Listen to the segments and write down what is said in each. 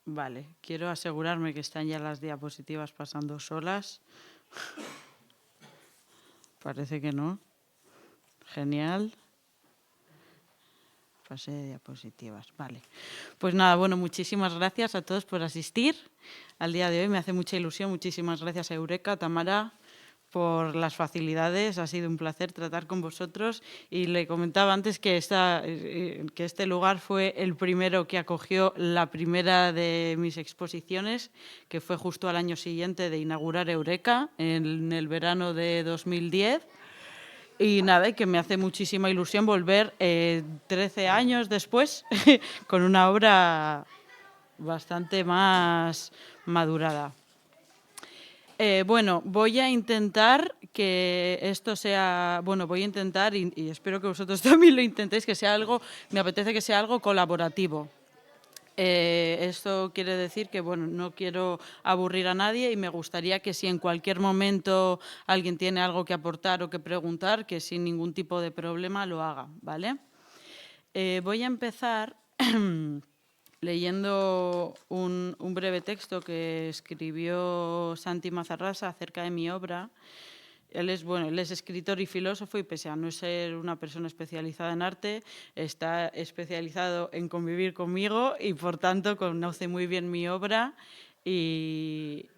Vale, quiero asegurarme que están ya las diapositivas pasando solas. Parece que no. Genial. Fase de diapositivas. Vale. Pues nada, bueno, muchísimas gracias a todos por asistir al día de hoy. Me hace mucha ilusión. Muchísimas gracias a Eureka, Tamara, por las facilidades. Ha sido un placer tratar con vosotros. Y le comentaba antes que este lugar fue el primero que acogió la primera de mis exposiciones, que fue justo al año siguiente de inaugurar Eureka, en el verano de 2010. Y nada, y que me hace muchísima ilusión volver 13 años después con una obra bastante más madurada. Bueno, voy a intentar que esto sea, bueno, voy a intentar y espero que vosotros también lo intentéis, que sea algo, me apetece que sea algo colaborativo. Esto quiere decir que, bueno, no quiero aburrir a nadie y me gustaría que si en cualquier momento alguien tiene algo que aportar o que preguntar, que sin ningún tipo de problema lo haga, ¿vale? Voy a empezar leyendo un breve texto que escribió Santi Mazarrasa acerca de mi obra. Él es escritor y filósofo y pese a no ser una persona especializada en arte, está especializado en convivir conmigo y por tanto conoce muy bien mi obra y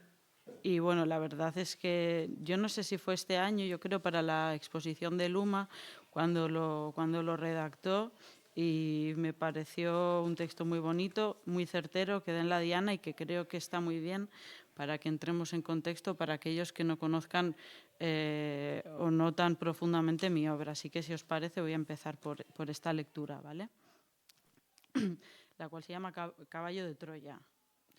bueno, la verdad es que yo no sé si fue este año, yo creo para la exposición de Luma, cuando lo redactó y me pareció un texto muy bonito, muy certero, que da en la diana y que creo que está muy bien para que entremos en contexto para aquellos que no conozcan o no tan profundamente mi obra. Así que si os parece voy a empezar por esta lectura, ¿vale? La cual se llama Caballo de Troya.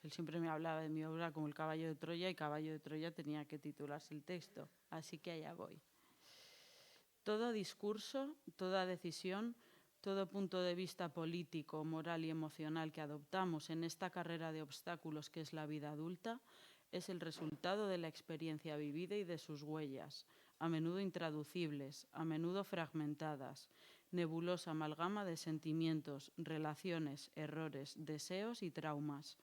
Él siempre me hablaba de mi obra como el Caballo de Troya y Caballo de Troya tenía que titularse el texto. Así que allá voy. Todo discurso, toda decisión, todo punto de vista político, moral y emocional que adoptamos en esta carrera de obstáculos que es la vida adulta es el resultado de la experiencia vivida y de sus huellas, a menudo intraducibles, a menudo fragmentadas, nebulosa amalgama de sentimientos, relaciones, errores, deseos y traumas.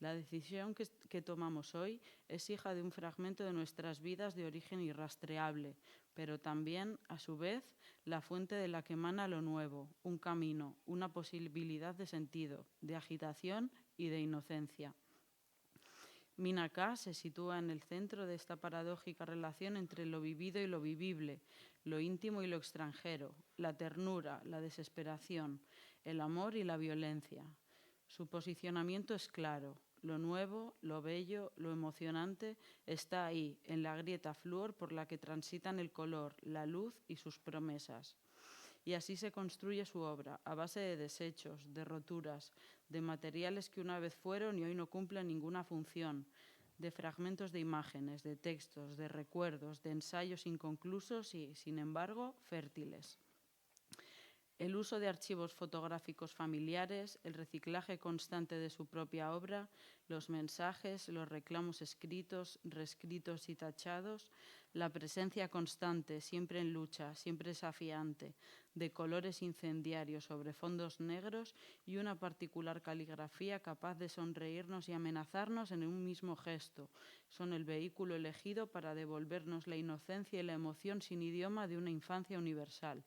La decisión que tomamos hoy es hija de un fragmento de nuestras vidas de origen irrastreable, pero también, a su vez, la fuente de la que emana lo nuevo, un camino, una posibilidad de sentido, de agitación y de inocencia. Mina K se sitúa en el centro de esta paradójica relación entre lo vivido y lo vivible, lo íntimo y lo extranjero, la ternura, la desesperación, el amor y la violencia. Su posicionamiento es claro. Lo nuevo, lo bello, lo emocionante está ahí, en la grieta flúor por la que transitan el color, la luz y sus promesas. Y así se construye su obra, a base de desechos, de roturas, de materiales que una vez fueron y hoy no cumplen ninguna función, de fragmentos de imágenes, de textos, de recuerdos, de ensayos inconclusos y, sin embargo, fértiles. El uso de archivos fotográficos familiares, el reciclaje constante de su propia obra, los mensajes, los reclamos escritos, reescritos y tachados, la presencia constante, siempre en lucha, siempre desafiante, de colores incendiarios sobre fondos negros y una particular caligrafía capaz de sonreírnos y amenazarnos en un mismo gesto, son el vehículo elegido para devolvernos la inocencia y la emoción sin idioma de una infancia universal.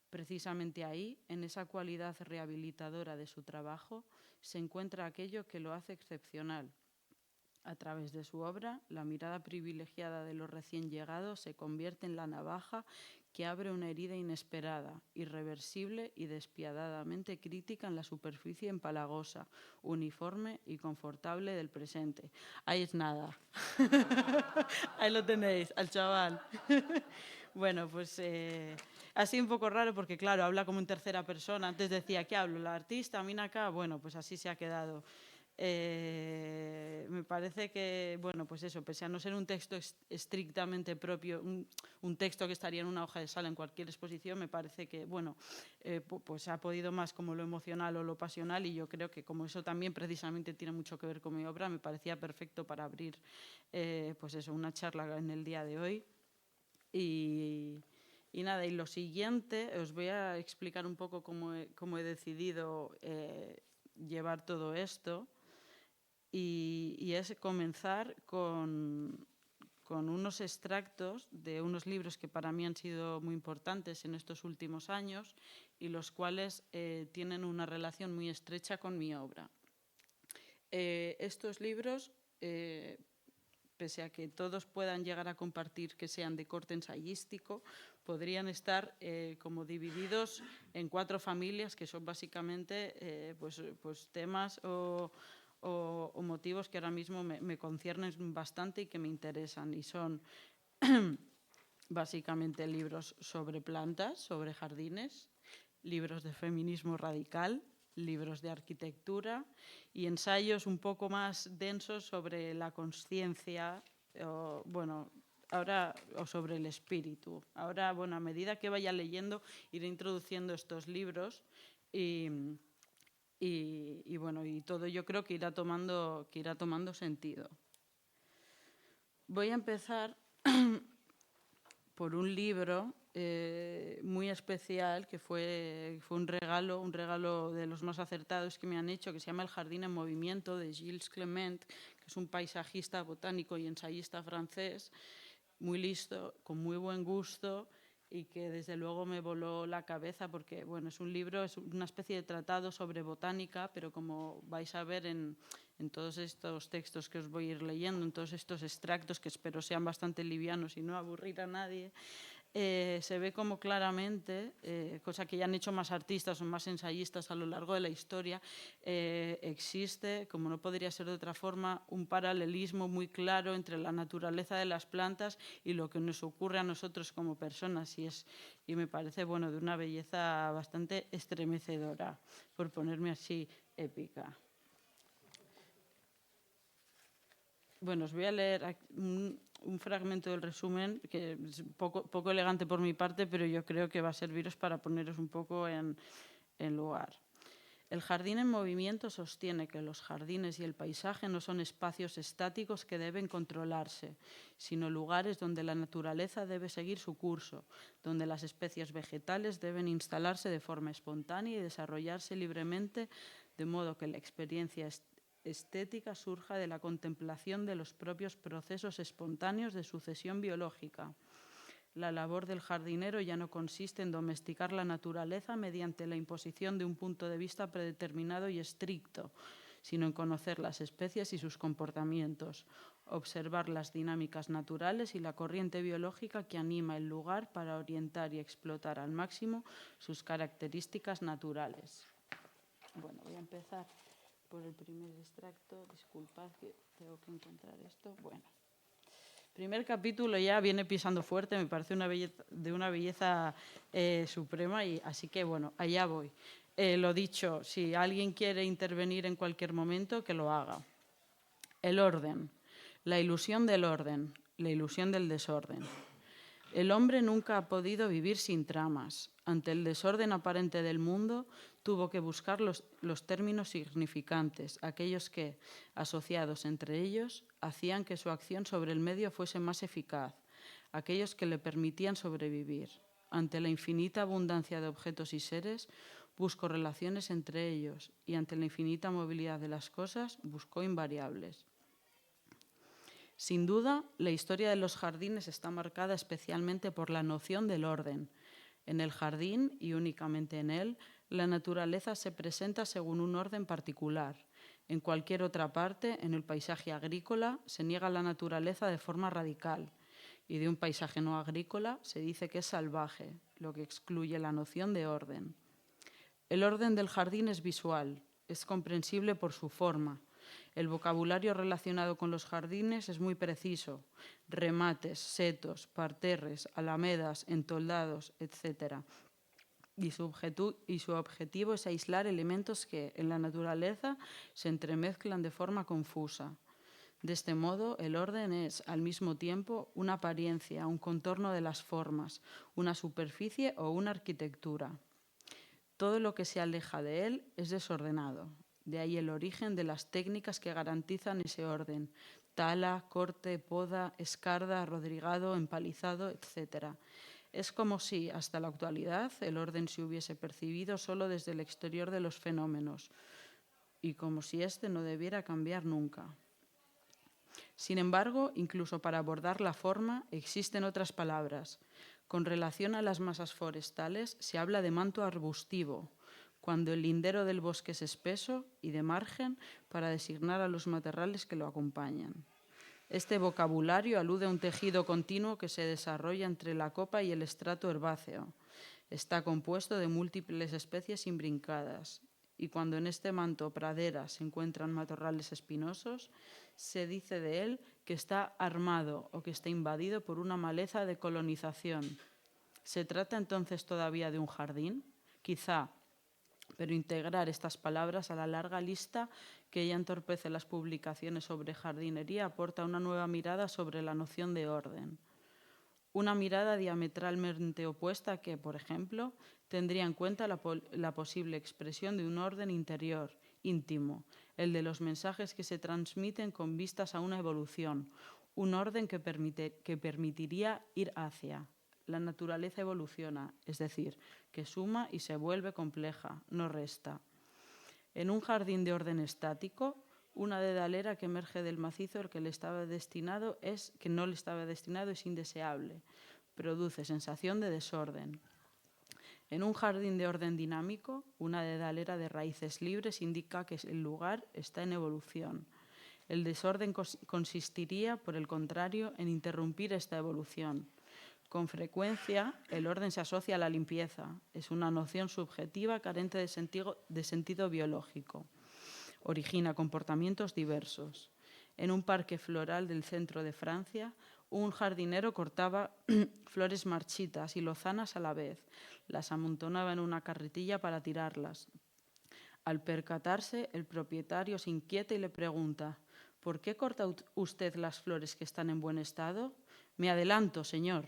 Precisamente ahí, en esa cualidad rehabilitadora de su trabajo, se encuentra aquello que lo hace excepcional. A través de su obra, la mirada privilegiada de los recién llegados se convierte en la navaja que abre una herida inesperada, irreversible y despiadadamente crítica en la superficie empalagosa, uniforme y confortable del presente. Ahí es nada. Ahí lo tenéis, al chaval. Bueno, pues ha sido un poco raro porque, claro, habla como en tercera persona. Antes decía, ¿qué hablo? ¿La artista? ¿Mina acá? Bueno, pues así se ha quedado. Me parece que, bueno, pues eso, pese a no ser un texto estrictamente propio, un texto que estaría en una hoja de sala en cualquier exposición, me parece que, bueno, pues ha podido más como lo emocional o lo pasional y yo creo que como eso también precisamente tiene mucho que ver con mi obra, me parecía perfecto para abrir, pues eso, una charla en el día de hoy. Y nada, y lo siguiente, os voy a explicar un poco cómo he decidido llevar todo esto. y es comenzar con unos extractos de unos libros que para mí han sido muy importantes en estos últimos años y los cuales tienen una relación muy estrecha con mi obra. Estos libros, pese a que todos puedan llegar a compartir que sean de corte ensayístico, podrían estar como divididos en 4 familias que son básicamente pues temas o motivos que ahora mismo me conciernen bastante y que me interesan, y son básicamente libros sobre plantas, sobre jardines, libros de feminismo radical, libros de arquitectura y ensayos un poco más densos sobre la consciencia, o sobre el espíritu. Ahora, a medida que vaya leyendo, iré introduciendo estos libros y todo yo creo que irá tomando sentido. Voy a empezar por un libro muy especial que fue un regalo de los más acertados que me han hecho, que se llama El jardín en movimiento, de Gilles Clement, que es un paisajista, botánico y ensayista francés, muy listo, con muy buen gusto, y que desde luego me voló la cabeza porque es un libro, es una especie de tratado sobre botánica, pero como vais a ver en todos estos textos que os voy a ir leyendo, en todos estos extractos que espero sean bastante livianos y no aburrir a nadie, se ve como claramente, cosa que ya han hecho más artistas o más ensayistas a lo largo de la historia, existe, como no podría ser de otra forma, un paralelismo muy claro entre la naturaleza de las plantas y lo que nos ocurre a nosotros como personas, y me parece de una belleza bastante estremecedora, por ponerme así épica. Os voy a leer un fragmento del resumen, que es poco elegante por mi parte, pero yo creo que va a serviros para poneros un poco en lugar. El jardín en movimiento sostiene que los jardines y el paisaje no son espacios estáticos que deben controlarse, sino lugares donde la naturaleza debe seguir su curso, donde las especies vegetales deben instalarse de forma espontánea y desarrollarse libremente, de modo que la experiencia estética surja de la contemplación de los propios procesos espontáneos de sucesión biológica. La labor del jardinero ya no consiste en domesticar la naturaleza mediante la imposición de un punto de vista predeterminado y estricto, sino en conocer las especies y sus comportamientos, observar las dinámicas naturales y la corriente biológica que anima el lugar para orientar y explotar al máximo sus características naturales. Voy a empezar por el primer extracto. Disculpad que tengo que encontrar esto. Primer capítulo ya viene pisando fuerte, me parece de una belleza suprema, y así que allá voy. Lo dicho, si alguien quiere intervenir en cualquier momento, que lo haga. El orden, la ilusión del orden, la ilusión del desorden. El hombre nunca ha podido vivir sin tramas. Ante el desorden aparente del mundo, tuvo que buscar los términos significantes, aquellos que, asociados entre ellos, hacían que su acción sobre el medio fuese más eficaz, aquellos que le permitían sobrevivir. Ante la infinita abundancia de objetos y seres, buscó relaciones entre ellos, y ante la infinita movilidad de las cosas, buscó invariables. Sin duda, la historia de los jardines está marcada especialmente por la noción del orden. En el jardín, y únicamente en él, la naturaleza se presenta según un orden particular. En cualquier otra parte, en el paisaje agrícola, se niega la naturaleza de forma radical, y de un paisaje no agrícola se dice que es salvaje, lo que excluye la noción de orden. El orden del jardín es visual, es comprensible por su forma. El vocabulario relacionado con los jardines es muy preciso: remates, setos, parterres, alamedas, entoldados, etc. Y su objetivo es aislar elementos que, en la naturaleza, se entremezclan de forma confusa. De este modo, el orden es, al mismo tiempo, una apariencia, un contorno de las formas, una superficie o una arquitectura. Todo lo que se aleja de él es desordenado. De ahí el origen de las técnicas que garantizan ese orden: tala, corte, poda, escarda, rodrigado, empalizado, etc. Es como si, hasta la actualidad, el orden se hubiese percibido solo desde el exterior de los fenómenos. y como si éste no debiera cambiar nunca. Sin embargo, incluso para abordar la forma, existen otras palabras. Con relación a las masas forestales, se habla de manto arbustivo, cuando el lindero del bosque es espeso, y de margen para designar a los matorrales que lo acompañan. Este vocabulario alude a un tejido continuo que se desarrolla entre la copa y el estrato herbáceo. Está compuesto de múltiples especies imbrincadas, y cuando en este manto pradera se encuentran matorrales espinosos, se dice de él que está armado o que está invadido por una maleza de colonización. ¿Se trata entonces todavía de un jardín? Quizá, pero integrar estas palabras a la larga lista que ya entorpece las publicaciones sobre jardinería aporta una nueva mirada sobre la noción de orden. Una mirada diametralmente opuesta que, por ejemplo, tendría en cuenta la posible expresión de un orden interior, íntimo, el de los mensajes que se transmiten con vistas a una evolución, un orden que permitiría ir hacia. La naturaleza evoluciona, es decir, que suma y se vuelve compleja, no resta. En un jardín de orden estático, una dedalera que emerge del macizo que no le estaba destinado es indeseable, produce sensación de desorden. En un jardín de orden dinámico, una dedalera de raíces libres indica que el lugar está en evolución. El desorden consistiría, por el contrario, en interrumpir esta evolución. Con frecuencia, el orden se asocia a la limpieza. Es una noción subjetiva carente de sentido biológico. Origina comportamientos diversos. En un parque floral del centro de Francia, un jardinero cortaba flores marchitas y lozanas a la vez. Las amontonaba en una carretilla para tirarlas. Al percatarse, el propietario se inquieta y le pregunta: ¿por qué corta usted las flores que están en buen estado? Me adelanto, señor.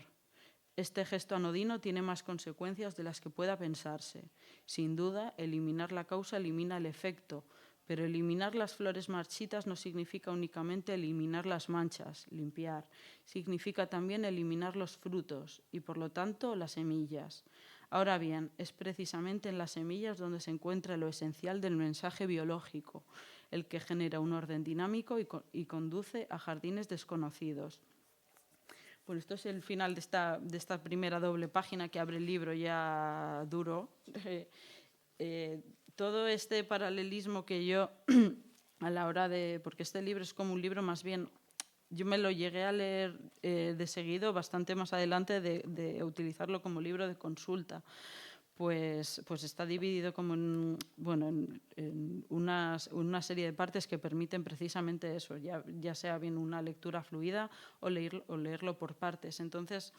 Este gesto anodino tiene más consecuencias de las que pueda pensarse. Sin duda, eliminar la causa elimina el efecto, pero eliminar las flores marchitas no significa únicamente eliminar las manchas, limpiar. Significa también eliminar los frutos y, por lo tanto, las semillas. Ahora bien, es precisamente en las semillas donde se encuentra lo esencial del mensaje biológico, el que genera un orden dinámico y conduce a jardines desconocidos. Bueno, esto es el final de esta primera doble página que abre el libro ya duro. Todo este paralelismo que yo, a la hora de... porque este libro es como un libro más bien... Yo me lo llegué a leer de seguido, bastante más adelante de utilizarlo como libro de consulta. Pues está dividido como en una serie de partes que permiten precisamente eso, ya sea bien una lectura fluida o leerlo por partes. Entonces,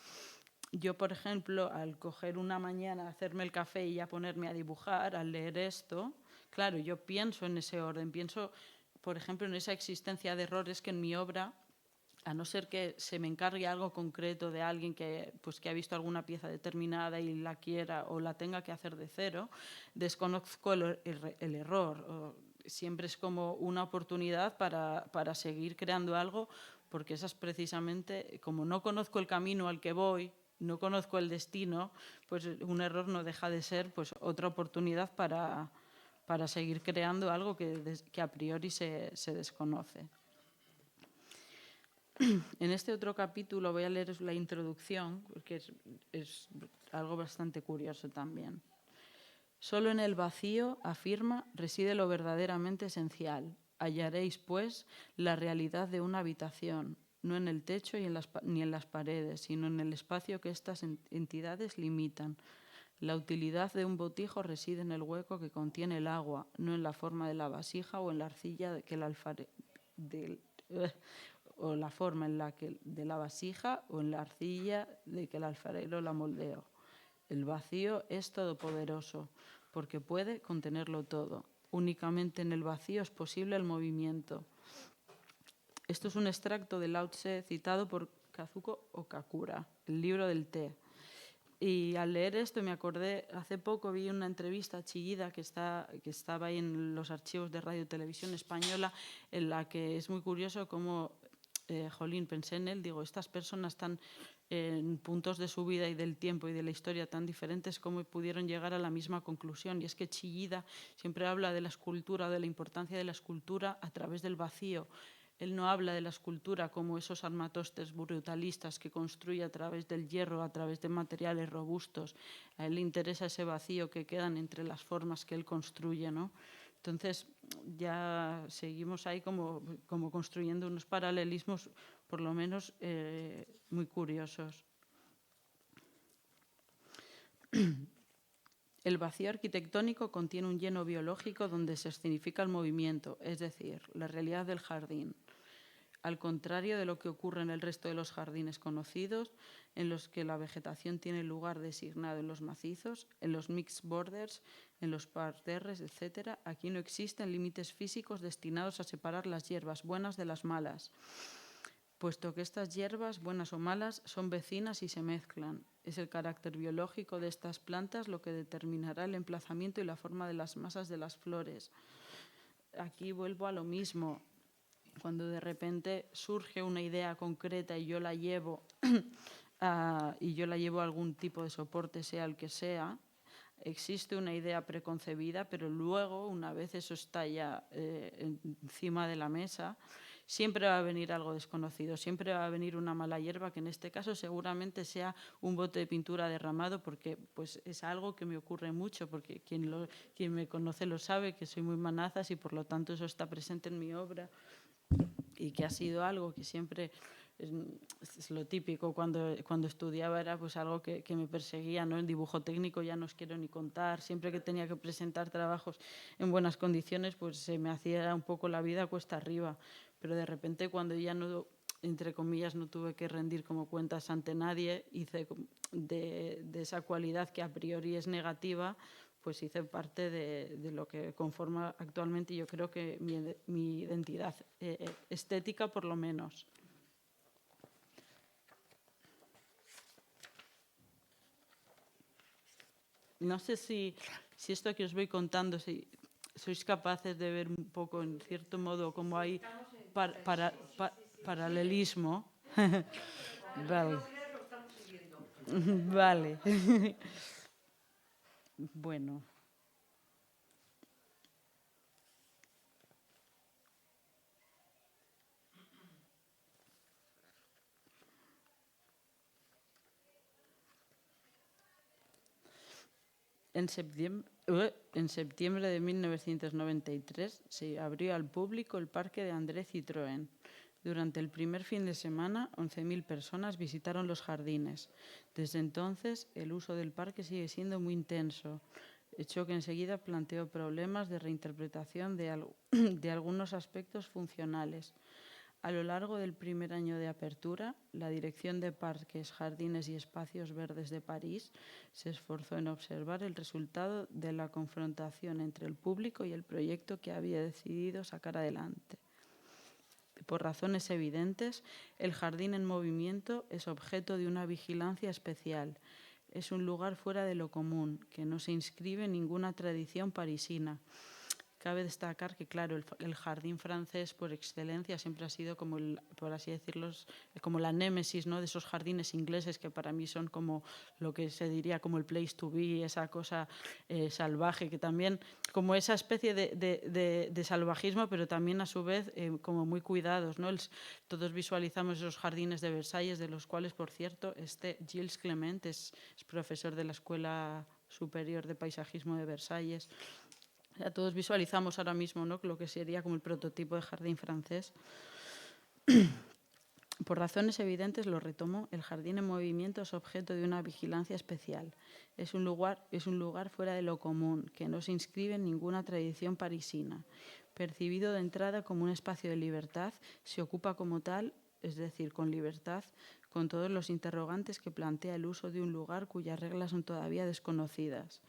yo, por ejemplo, al coger una mañana, hacerme el café y ya ponerme a dibujar, al leer esto, claro, yo pienso en ese orden, pienso, por ejemplo, en esa existencia de errores que en mi obra, a no ser que se me encargue algo concreto de alguien que ha visto alguna pieza determinada y la quiera o la tenga que hacer de cero, desconozco el error. Siempre es como una oportunidad para seguir creando algo, porque esa es precisamente, como no conozco el camino al que voy, no conozco el destino, pues un error no deja de ser pues otra oportunidad para seguir creando algo que a priori se desconoce. En este otro capítulo voy a leer la introducción, porque es algo bastante curioso también. Solo en el vacío, afirma, reside lo verdaderamente esencial. Hallaréis, pues, la realidad de una habitación, no en el techo ni en las paredes, sino en el espacio que estas entidades limitan. La utilidad de un botijo reside en el hueco que contiene el agua, no en la forma de la vasija o en la arcilla o la forma de la vasija o en la arcilla de que el alfarero la moldeó. El vacío es todopoderoso, porque puede contenerlo todo. Únicamente en el vacío es posible el movimiento. Esto es un extracto de Lao Tse citado por Kazuko Okakura, el libro del té. Y al leer esto me acordé, hace poco vi una entrevista a Chillida que estaba ahí en los archivos de Radio Televisión Española, en la que es muy curioso cómo, pensé en él, digo, estas personas tan en puntos de su vida y del tiempo y de la historia tan diferentes, cómo pudieron llegar a la misma conclusión. Y es que Chillida siempre habla de la escultura, de la importancia de la escultura a través del vacío. Él no habla de la escultura como esos armatostes brutalistas que construye a través del hierro, a través de materiales robustos. A él le interesa ese vacío que quedan entre las formas que él construye, ¿no? Entonces ya seguimos ahí como construyendo unos paralelismos por lo menos muy curiosos. El vacío arquitectónico contiene un lleno biológico donde se escenifica el movimiento, es decir, la realidad del jardín. Al contrario de lo que ocurre en el resto de los jardines conocidos, en los que la vegetación tiene lugar designado en los macizos, en los mixed borders, en los parterres, etc., aquí no existen límites físicos destinados a separar las hierbas buenas de las malas, puesto que estas hierbas, buenas o malas, son vecinas y se mezclan. Es el carácter biológico de estas plantas lo que determinará el emplazamiento y la forma de las masas de las flores. Aquí vuelvo a lo mismo. Cuando de repente surge una idea concreta y yo la llevo a algún tipo de soporte, sea el que sea, existe una idea preconcebida, pero luego, una vez eso está ya encima de la mesa, siempre va a venir algo desconocido, siempre va a venir una mala hierba, que en este caso seguramente sea un bote de pintura derramado, porque pues, es algo que me ocurre mucho, porque quien me conoce lo sabe, que soy muy manazas y por lo tanto eso está presente en mi obra. Y que ha sido algo que siempre es lo típico cuando estudiaba, era pues algo que me perseguía, ¿no? El dibujo técnico ya no os quiero ni contar, siempre que tenía que presentar trabajos en buenas condiciones pues se me hacía un poco la vida cuesta arriba, pero de repente cuando ya no, entre comillas, no tuve que rendir como cuentas ante nadie, hice de esa cualidad que a priori es negativa, pues hice parte de lo que conforma actualmente, yo creo que mi identidad estética, por lo menos. No sé si esto que os voy contando, si sois capaces de ver un poco, en cierto modo, cómo hay paralelismo. Vale. Vale. Bueno. En septiembre de 1993 se abrió al público el Parque de André Citroën. Durante el primer fin de semana, 11.000 personas visitaron los jardines. Desde entonces, el uso del parque sigue siendo muy intenso, hecho que enseguida planteó problemas de reinterpretación de algunos aspectos funcionales. A lo largo del primer año de apertura, la Dirección de Parques, Jardines y Espacios Verdes de París se esforzó en observar el resultado de la confrontación entre el público y el proyecto que había decidido sacar adelante. Por razones evidentes, el jardín en movimiento es objeto de una vigilancia especial. Es un lugar fuera de lo común, que no se inscribe en ninguna tradición parisina. Cabe destacar que, claro, el jardín francés por excelencia siempre ha sido como, por así decirlo, como la némesis, ¿no?, de esos jardines ingleses que para mí son como lo que se diría como el place to be, esa cosa salvaje, que también, como esa especie de salvajismo, pero también a su vez como muy cuidados, ¿no? Todos visualizamos esos jardines de Versalles, de los cuales, por cierto, Gilles Clement es profesor de la Escuela Superior de Paisajismo de Versalles. O sea, todos visualizamos ahora mismo, ¿no?, lo que sería como el prototipo de jardín francés. Por razones evidentes, lo retomo, el jardín en movimiento es objeto de una vigilancia especial. Es un lugar fuera de lo común, que no se inscribe en ninguna tradición parisina. Percibido de entrada como un espacio de libertad, se ocupa como tal, es decir, con libertad, con todos los interrogantes que plantea el uso de un lugar cuyas reglas son todavía desconocidas.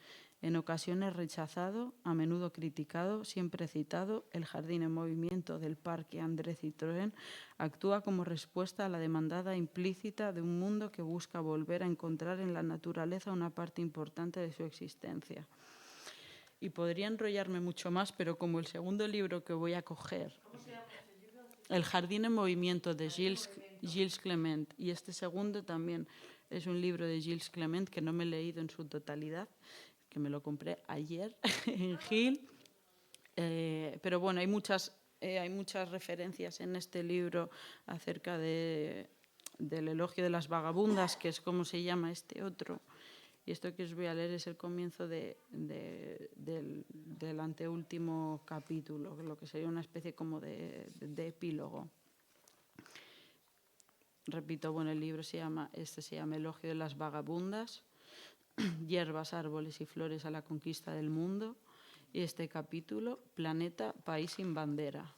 En ocasiones rechazado, a menudo criticado, siempre citado, el jardín en movimiento del Parque André Citroën actúa como respuesta a la demandada implícita de un mundo que busca volver a encontrar en la naturaleza una parte importante de su existencia. Y podría enrollarme mucho más, pero como el segundo libro que voy a coger, El jardín en movimiento de Gilles Gilles Clement. Y este segundo también es un libro de Gilles Clement que no me he leído en su totalidad, que me lo compré ayer en Gil. Pero bueno, hay muchas referencias en este libro acerca del elogio de las vagabundas, que es como se llama este otro. Y esto que os voy a leer es el comienzo del anteúltimo capítulo, lo que sería una especie como de epílogo. Repito, bueno, el libro se llama Elogio de las vagabundas, hierbas, árboles y flores a la conquista del mundo. Y este capítulo, Planeta, país sin bandera.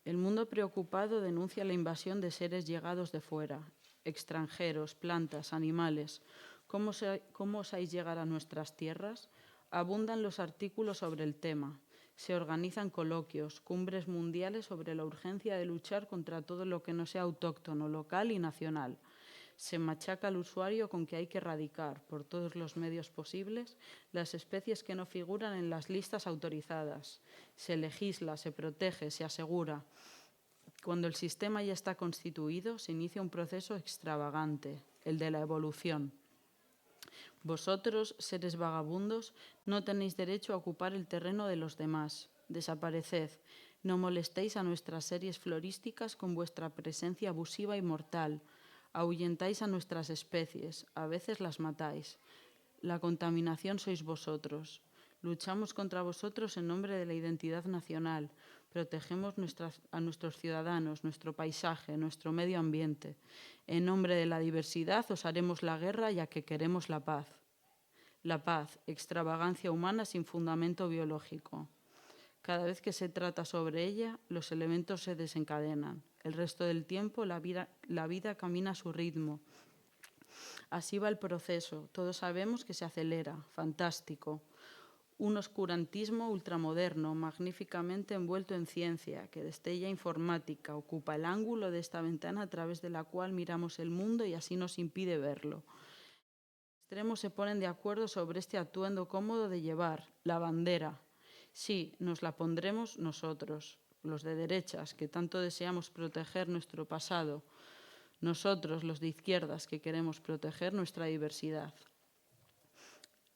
El mundo preocupado denuncia la invasión de seres llegados de fuera, extranjeros, plantas, animales. ¿Cómo osáis llegar a nuestras tierras? Abundan los artículos sobre el tema. Se organizan coloquios, cumbres mundiales sobre la urgencia de luchar contra todo lo que no sea autóctono, local y nacional. Se machaca al usuario con que hay que erradicar, por todos los medios posibles, las especies que no figuran en las listas autorizadas. Se legisla, se protege, se asegura. Cuando el sistema ya está constituido, se inicia un proceso extravagante, el de la evolución. Vosotros, seres vagabundos, no tenéis derecho a ocupar el terreno de los demás. Desapareced. No molestéis a nuestras series florísticas con vuestra presencia abusiva y mortal. Ahuyentáis a nuestras especies, a veces las matáis. La contaminación sois vosotros. Luchamos contra vosotros en nombre de la identidad nacional. Protegemos a nuestros ciudadanos, nuestro paisaje, nuestro medio ambiente. En nombre de la diversidad os haremos la guerra ya que queremos la paz. La paz, extravagancia humana sin fundamento biológico. Cada vez que se trata sobre ella, los elementos se desencadenan. El resto del tiempo la vida camina a su ritmo. Así va el proceso. Todos sabemos que se acelera. Fantástico. Un oscurantismo ultramoderno, magníficamente envuelto en ciencia, que destella informática, ocupa el ángulo de esta ventana a través de la cual miramos el mundo y así nos impide verlo. Los extremos se ponen de acuerdo sobre este atuendo cómodo de llevar, la bandera. Sí, nos la pondremos nosotros, los de derechas, que tanto deseamos proteger nuestro pasado. Nosotros, los de izquierdas, que queremos proteger nuestra diversidad.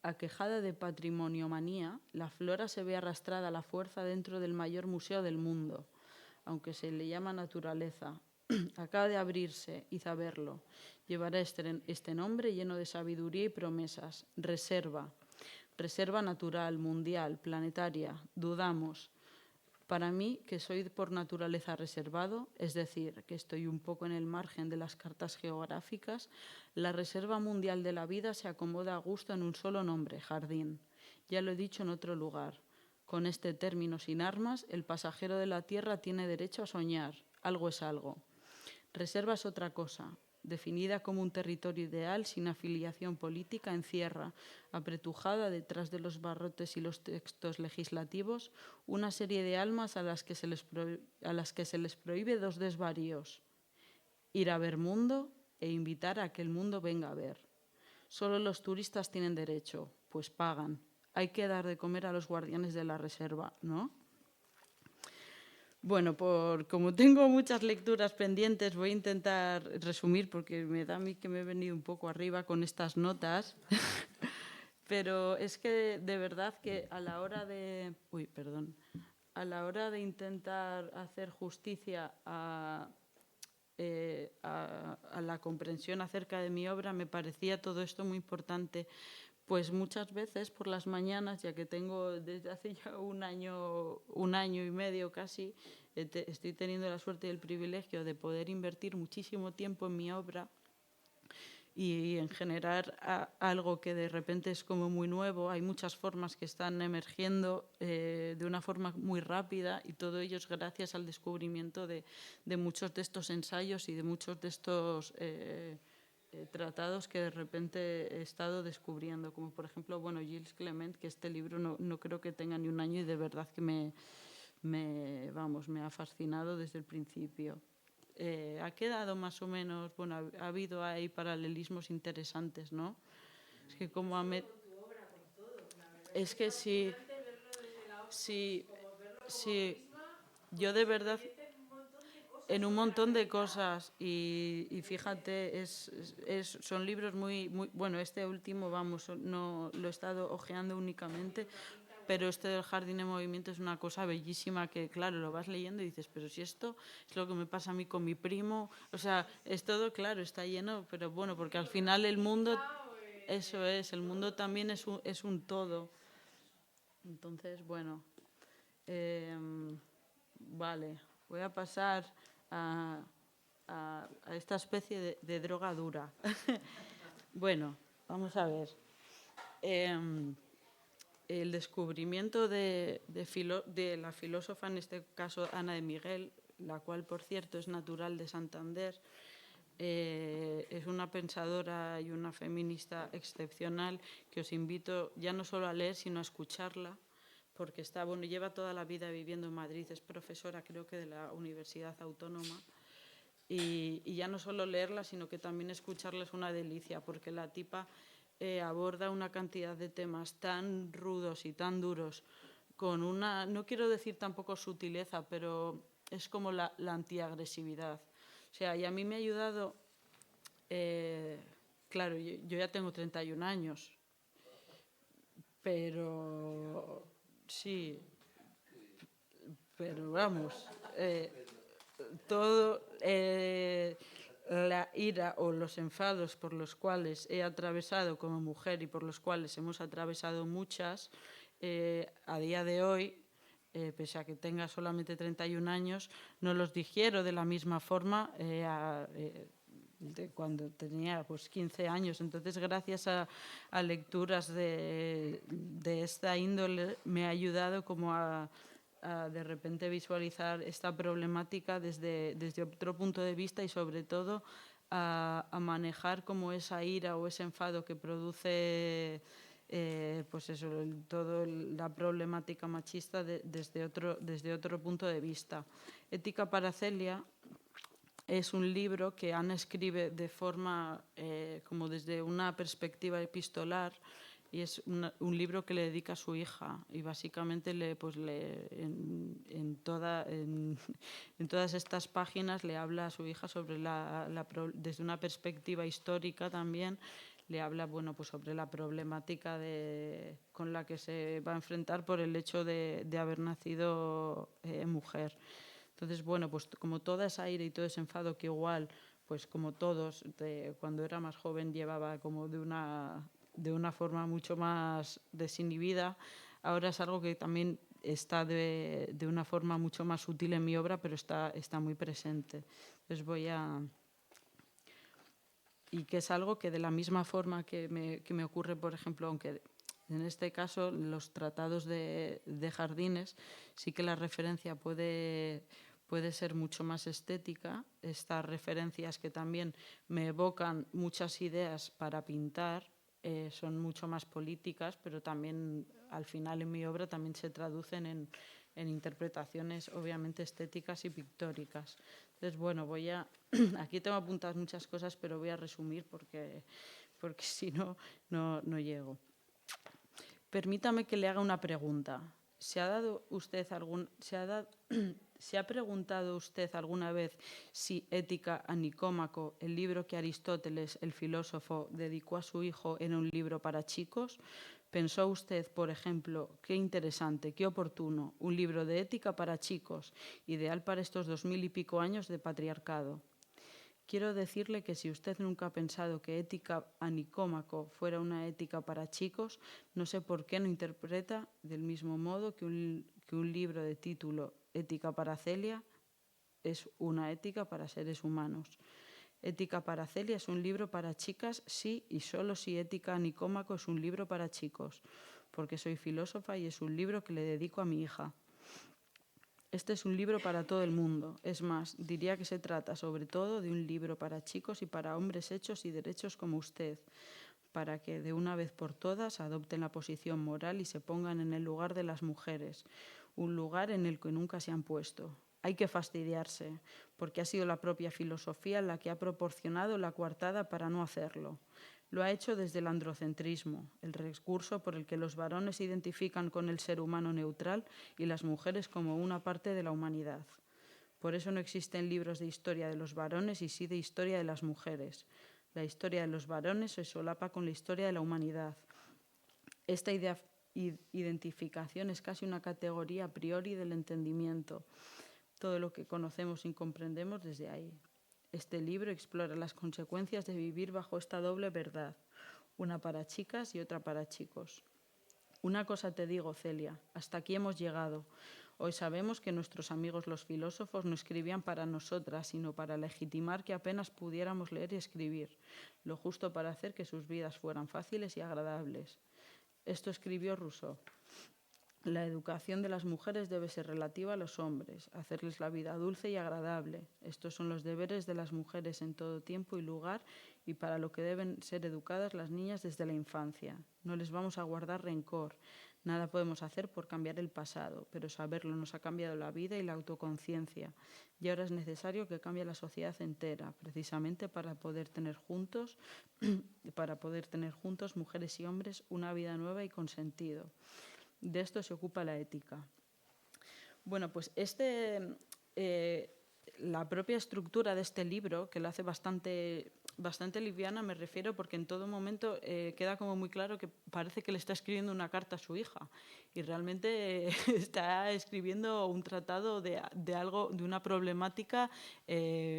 Aquejada de patrimoniomanía, la flora se ve arrastrada a la fuerza dentro del mayor museo del mundo, aunque se le llama naturaleza. Acaba de abrirse, id a verlo. Llevará este nombre lleno de sabiduría y promesas. Reserva. Reserva natural, mundial, planetaria. Dudamos. Para mí, que soy por naturaleza reservado, es decir, que estoy un poco en el margen de las cartas geográficas, la Reserva Mundial de la Vida se acomoda a gusto en un solo nombre, jardín. Ya lo he dicho en otro lugar. Con este término sin armas, el pasajero de la Tierra tiene derecho a soñar. Algo es algo. Reserva es otra cosa. Definida como un territorio ideal sin afiliación política, encierra, apretujada detrás de los barrotes y los textos legislativos, una serie de almas a las que se les prohíbe dos desvaríos: ir a ver mundo e invitar a que el mundo venga a ver. Solo los turistas tienen derecho, pues pagan. Hay que dar de comer a los guardianes de la reserva, ¿no? Bueno, como tengo muchas lecturas pendientes, voy a intentar resumir porque me da a mí que me he venido un poco arriba con estas notas. Pero es que de verdad que a la hora de intentar hacer justicia a la comprensión acerca de mi obra, me parecía todo esto muy importante. Pues muchas veces por las mañanas, ya que tengo desde hace ya un año y medio casi, estoy teniendo la suerte y el privilegio de poder invertir muchísimo tiempo en mi obra y en generar algo que de repente es como muy nuevo. Hay muchas formas que están emergiendo de una forma muy rápida y todo ello es gracias al descubrimiento de muchos de estos ensayos y de muchos de estos tratados que de repente he estado descubriendo, como por ejemplo, Gilles Clement, que este libro no creo que tenga ni un año y de verdad que me ha fascinado desde el principio. Ha quedado más o menos, ha habido ahí paralelismos interesantes, ¿no? Es que como es que sí, sí, yo de verdad, en un montón de cosas y fíjate, son libros muy... Bueno, este último, vamos, no lo he estado hojeando únicamente, pero este del Jardín en Movimiento es una cosa bellísima que, claro, lo vas leyendo y dices, pero si esto es lo que me pasa a mí con mi primo, o sea, es todo, claro, está lleno, pero bueno, porque al final el mundo, eso es, el mundo también es un todo. Entonces, bueno, vale, voy a pasar a, a esta especie de droga dura. Bueno, vamos a ver. El descubrimiento de la filósofa, en este caso Ana de Miguel, la cual, por cierto, es natural de Santander, es una pensadora y una feminista excepcional que os invito ya no solo a leer, sino a escucharla, porque está, bueno, lleva toda la vida viviendo en Madrid, es profesora, creo que de la Universidad Autónoma, y ya no solo leerla, sino que también escucharla es una delicia, porque la tipa aborda una cantidad de temas tan rudos y tan duros, con una, no quiero decir tampoco sutileza, pero es como la antiagresividad. O sea, y a mí me ha ayudado, claro, yo ya tengo 31 años, pero sí, pero vamos, todo la ira o los enfados por los cuales he atravesado como mujer y por los cuales hemos atravesado muchas, a día de hoy, pese a que tenga solamente 31 años, no los digiero de la misma forma de cuando tenía pues 15 años. Entonces, gracias a lecturas de esta índole, me ha ayudado como a de repente visualizar esta problemática desde otro punto de vista y sobre todo a manejar como esa ira o ese enfado que produce pues eso, toda la problemática machista desde otro punto de vista. Ética para Celia es un libro que Ana escribe de forma como desde una perspectiva epistolar, y es un libro que le dedica a su hija y básicamente en todas estas páginas le habla a su hija sobre desde una perspectiva histórica también, le habla bueno, pues sobre la problemática con la que se va a enfrentar por el hecho de haber nacido mujer. Entonces, bueno, pues como toda esa ira y todo ese enfado que igual, pues como todos, cuando era más joven llevaba como de una forma mucho más desinhibida, ahora es algo que también está de una forma mucho más sutil en mi obra, pero está muy presente. Entonces y que es algo que de la misma forma que me ocurre, por ejemplo, aunque en este caso los tratados de Jardines, sí que la referencia puede ser mucho más estética. Estas referencias que también me evocan muchas ideas para pintar, son mucho más políticas, pero también al final en mi obra también se traducen en interpretaciones obviamente estéticas y pictóricas. Entonces, bueno, aquí tengo apuntadas muchas cosas, pero voy a resumir porque si no, no llego. Permítame que le haga una pregunta. ¿Se ha preguntado usted alguna vez si Ética a Nicómaco, el libro que Aristóteles, el filósofo, dedicó a su hijo, era un libro para chicos? ¿Pensó usted, por ejemplo, qué interesante, qué oportuno, un libro de ética para chicos, ideal para estos 2000 y pico años de patriarcado? Quiero decirle que si usted nunca ha pensado que Ética a Nicómaco fuera una ética para chicos, no sé por qué no interpreta del mismo modo que un libro de título Ética para Celia es una ética para seres humanos. Ética para Celia es un libro para chicas, sí y solo si Ética a Nicómaco es un libro para chicos, porque soy filósofa y es un libro que le dedico a mi hija. Este es un libro para todo el mundo. Es más, diría que se trata sobre todo de un libro para chicos y para hombres hechos y derechos como usted, para que de una vez por todas adopten la posición moral y se pongan en el lugar de las mujeres, un lugar en el que nunca se han puesto. Hay que fastidiarse, porque ha sido la propia filosofía la que ha proporcionado la coartada para no hacerlo. Lo ha hecho desde el androcentrismo, el recurso por el que los varones se identifican con el ser humano neutral y las mujeres como una parte de la humanidad. Por eso no existen libros de historia de los varones y sí de historia de las mujeres. La historia de los varones se solapa con la historia de la humanidad. Esta identificación es casi una categoría a priori del entendimiento. Todo lo que conocemos y comprendemos desde ahí. Este libro explora las consecuencias de vivir bajo esta doble verdad, una para chicas y otra para chicos. Una cosa te digo, Celia, hasta aquí hemos llegado. Hoy sabemos que nuestros amigos los filósofos no escribían para nosotras, sino para legitimar que apenas pudiéramos leer y escribir, lo justo para hacer que sus vidas fueran fáciles y agradables. Esto escribió Rousseau. La educación de las mujeres debe ser relativa a los hombres, hacerles la vida dulce y agradable. Estos son los deberes de las mujeres en todo tiempo y lugar y para lo que deben ser educadas las niñas desde la infancia. No les vamos a guardar rencor. Nada podemos hacer por cambiar el pasado, pero saberlo nos ha cambiado la vida y la autoconciencia. Y ahora es necesario que cambie la sociedad entera, precisamente para poder tener juntos, mujeres y hombres, una vida nueva y con sentido. De esto se ocupa la ética. Bueno, pues la propia estructura de este libro, que lo hace bastante liviana, me refiero, porque en todo momento queda como muy claro que parece que le está escribiendo una carta a su hija y realmente está escribiendo un tratado de una problemática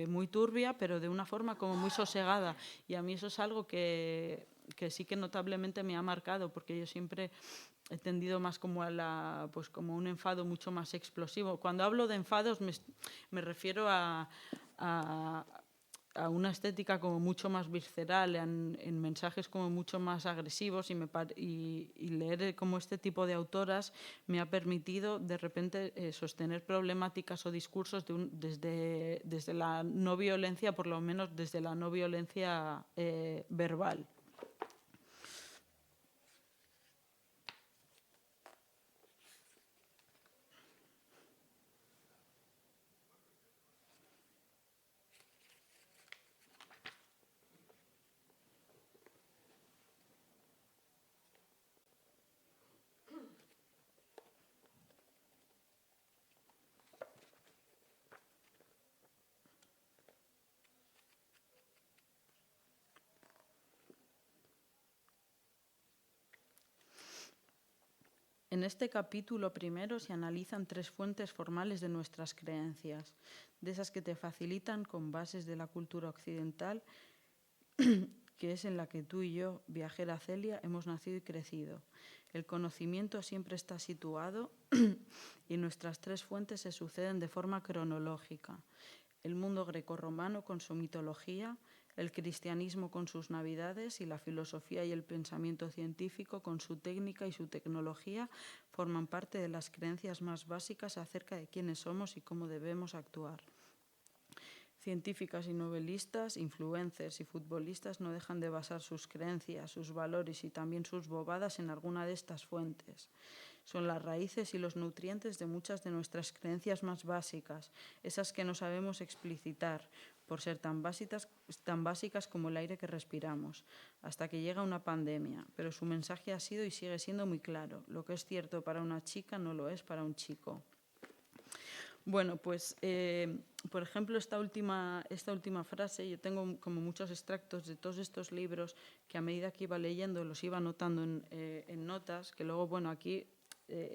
muy turbia, pero de una forma como muy sosegada. Y a mí eso es algo que sí que notablemente me ha marcado, porque yo siempre he tendido más como como un enfado mucho más explosivo. Cuando hablo de enfados me refiero a una estética como mucho más visceral, en mensajes como mucho más agresivos y leer como este tipo de autoras me ha permitido de repente sostener problemáticas o discursos desde la no violencia, por lo menos desde la no violencia verbal. En este capítulo primero se analizan 3 fuentes formales de nuestras creencias, de esas que te facilitan con bases de la cultura occidental, que es en la que tú y yo, viajera Celia, hemos nacido y crecido. El conocimiento siempre está situado y nuestras 3 fuentes se suceden de forma cronológica. El mundo grecorromano con su mitología, el cristianismo con sus navidades y la filosofía y el pensamiento científico con su técnica y su tecnología forman parte de las creencias más básicas acerca de quiénes somos y cómo debemos actuar. Científicas y novelistas, influencers y futbolistas no dejan de basar sus creencias, sus valores y también sus bobadas en alguna de estas fuentes. Son las raíces y los nutrientes de muchas de nuestras creencias más básicas, esas que no sabemos explicitar, por ser tan básicas como el aire que respiramos, hasta que llega una pandemia. Pero su mensaje ha sido y sigue siendo muy claro. Lo que es cierto para una chica no lo es para un chico. Bueno, pues, por ejemplo, esta última frase, yo tengo como muchos extractos de todos estos libros que a medida que iba leyendo los iba anotando en notas, que luego, bueno, aquí,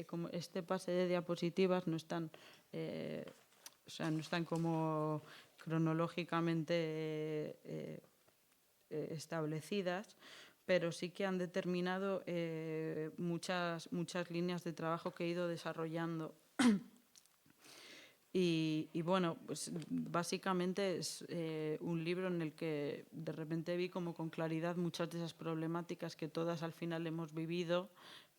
como este pase de diapositivas no están, no están como cronológicamente establecidas, pero sí que han determinado muchas líneas de trabajo que he ido desarrollando. Y bueno, pues básicamente es un libro en el que de repente vi como con claridad muchas de esas problemáticas que todas al final hemos vivido,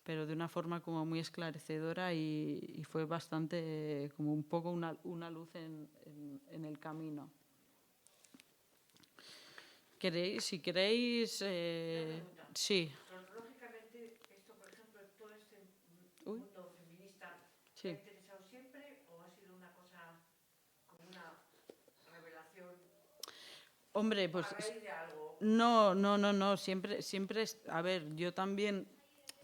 pero de una forma como muy esclarecedora y fue bastante como un poco una luz en el camino. Si queréis, sí. Cronológicamente, esto, por ejemplo, todo este mundo feminista, ¿te ha interesado siempre o ha sido una cosa como una revelación? Hombre, pues ¿A raíz de algo? no, siempre, a ver, yo también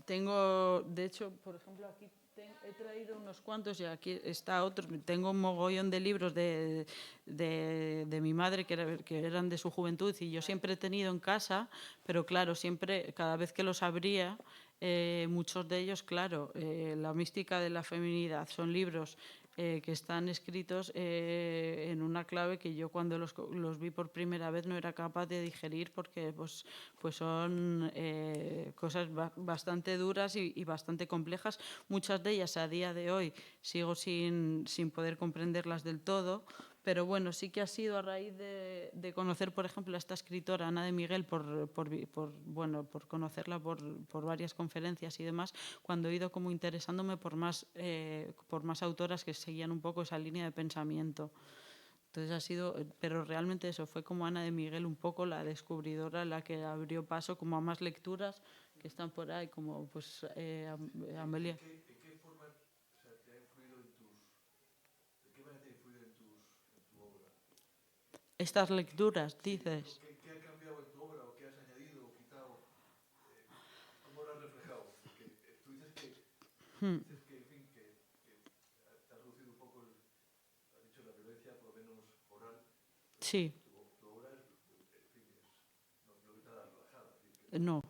tengo, de hecho, por ejemplo, aquí He traído unos cuantos y aquí está otro. Tengo un mogollón de libros de mi madre que eran de su juventud y yo siempre he tenido en casa, pero claro, siempre, cada vez que los abría, muchos de ellos, claro, La mística de la feminidad, son libros que están escritos en una clave que yo cuando los vi por primera vez no era capaz de digerir porque pues son cosas bastante duras y bastante complejas. Muchas de ellas a día de hoy sigo sin poder comprenderlas del todo, pero bueno, sí que ha sido a raíz de conocer, por ejemplo, a esta escritora, Ana de Miguel, por conocerla por varias conferencias y demás, cuando he ido como interesándome por más autoras que seguían un poco esa línea de pensamiento. Entonces ha sido, pero realmente eso, fue como Ana de Miguel un poco la descubridora, la que abrió paso como a más lecturas que están por ahí, como pues Amelia. ¿De qué forma te ha influido de qué manera te ha influido en tu obra? Estas lecturas, dices. ¿Qué ha cambiado en tu obra o qué has añadido o quitado? ¿Cómo lo has reflejado? Porque tú dices que, en fin, que te ha reducido un poco, has dicho, la violencia, por lo menos oral. Sí. Tu obra es, en fin, no es nada relajada. No.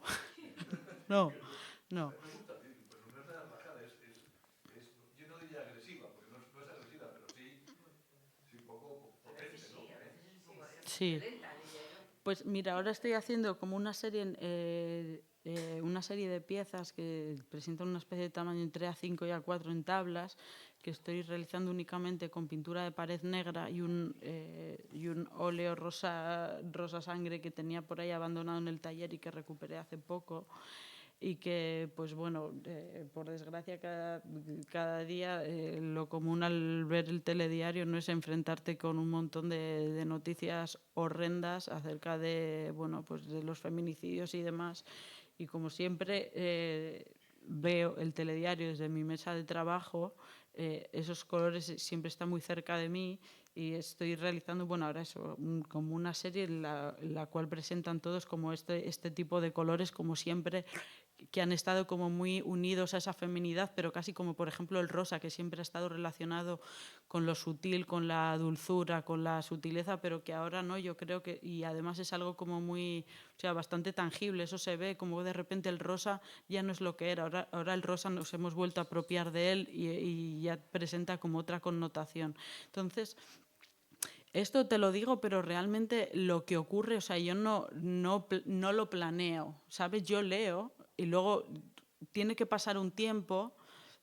No. No. Me gusta, pero no es nada relajada, yo no diría agresiva, porque no es agresiva, pero sí un poco potente, ¿no? Sí. Pues mira, ahora estoy haciendo como una serie de piezas que presentan una especie de tamaño entre A5 y A4 en tablas, que estoy realizando únicamente con pintura de pared negra y un óleo rosa sangre que tenía por ahí abandonado en el taller y que recuperé hace poco. Y que, pues bueno, por desgracia cada día lo común al ver el telediario no es enfrentarte con un montón de noticias horrendas acerca de, bueno, pues de los feminicidios y demás. Y como siempre veo el telediario desde mi mesa de trabajo, esos colores siempre están muy cerca de mí y estoy realizando, bueno, ahora eso, como una serie en la cual presentan todos como este tipo de colores, como siempre, que han estado como muy unidos a esa feminidad, pero casi como por ejemplo el rosa, que siempre ha estado relacionado con lo sutil, con la dulzura, con la sutileza, pero que ahora no, yo creo que, y además es algo como muy, o sea, bastante tangible, eso se ve, como de repente el rosa ya no es lo que era, ahora el rosa nos hemos vuelto a apropiar de él y ya presenta como otra connotación. Entonces, esto te lo digo, pero realmente lo que ocurre, o sea, yo no lo planeo, ¿sabes? Yo leo y luego tiene que pasar un tiempo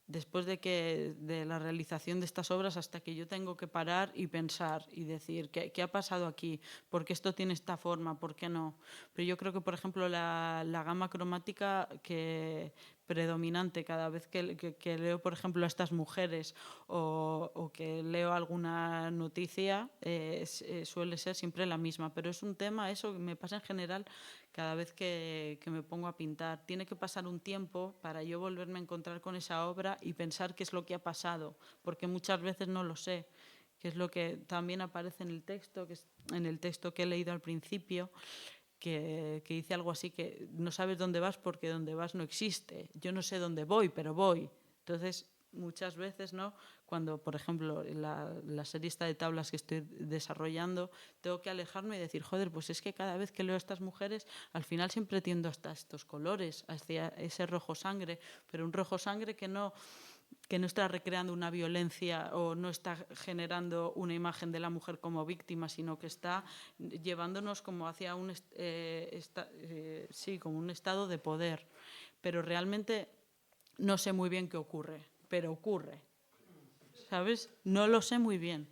después de la realización de estas obras hasta que yo tengo que parar y pensar y decir, ¿qué ha pasado aquí? ¿Por qué esto tiene esta forma? ¿Por qué no? Pero yo creo que, por ejemplo, la gama cromática que predominante cada vez que leo, por ejemplo, a estas mujeres o que leo alguna noticia, suele ser siempre la misma. Pero es un tema, eso me pasa en general cada vez que me pongo a pintar. Tiene que pasar un tiempo para yo volverme a encontrar con esa obra y pensar qué es lo que ha pasado, porque muchas veces no lo sé, que es lo que también aparece en el texto, en el texto que he leído al principio, que dice algo así, que no sabes dónde vas porque donde vas no existe. Yo no sé dónde voy, pero voy. Entonces, muchas veces, ¿no? Cuando, por ejemplo, la serie esta de tablas que estoy desarrollando, tengo que alejarme y decir, joder, pues es que cada vez que leo a estas mujeres, al final siempre tiendo hasta estos colores, hacia ese rojo sangre, pero un rojo sangre que no está recreando una violencia o no está generando una imagen de la mujer como víctima, sino que está llevándonos como hacia como un estado de poder. Pero realmente no sé muy bien qué ocurre, pero ocurre. ¿Sabes? No lo sé muy bien.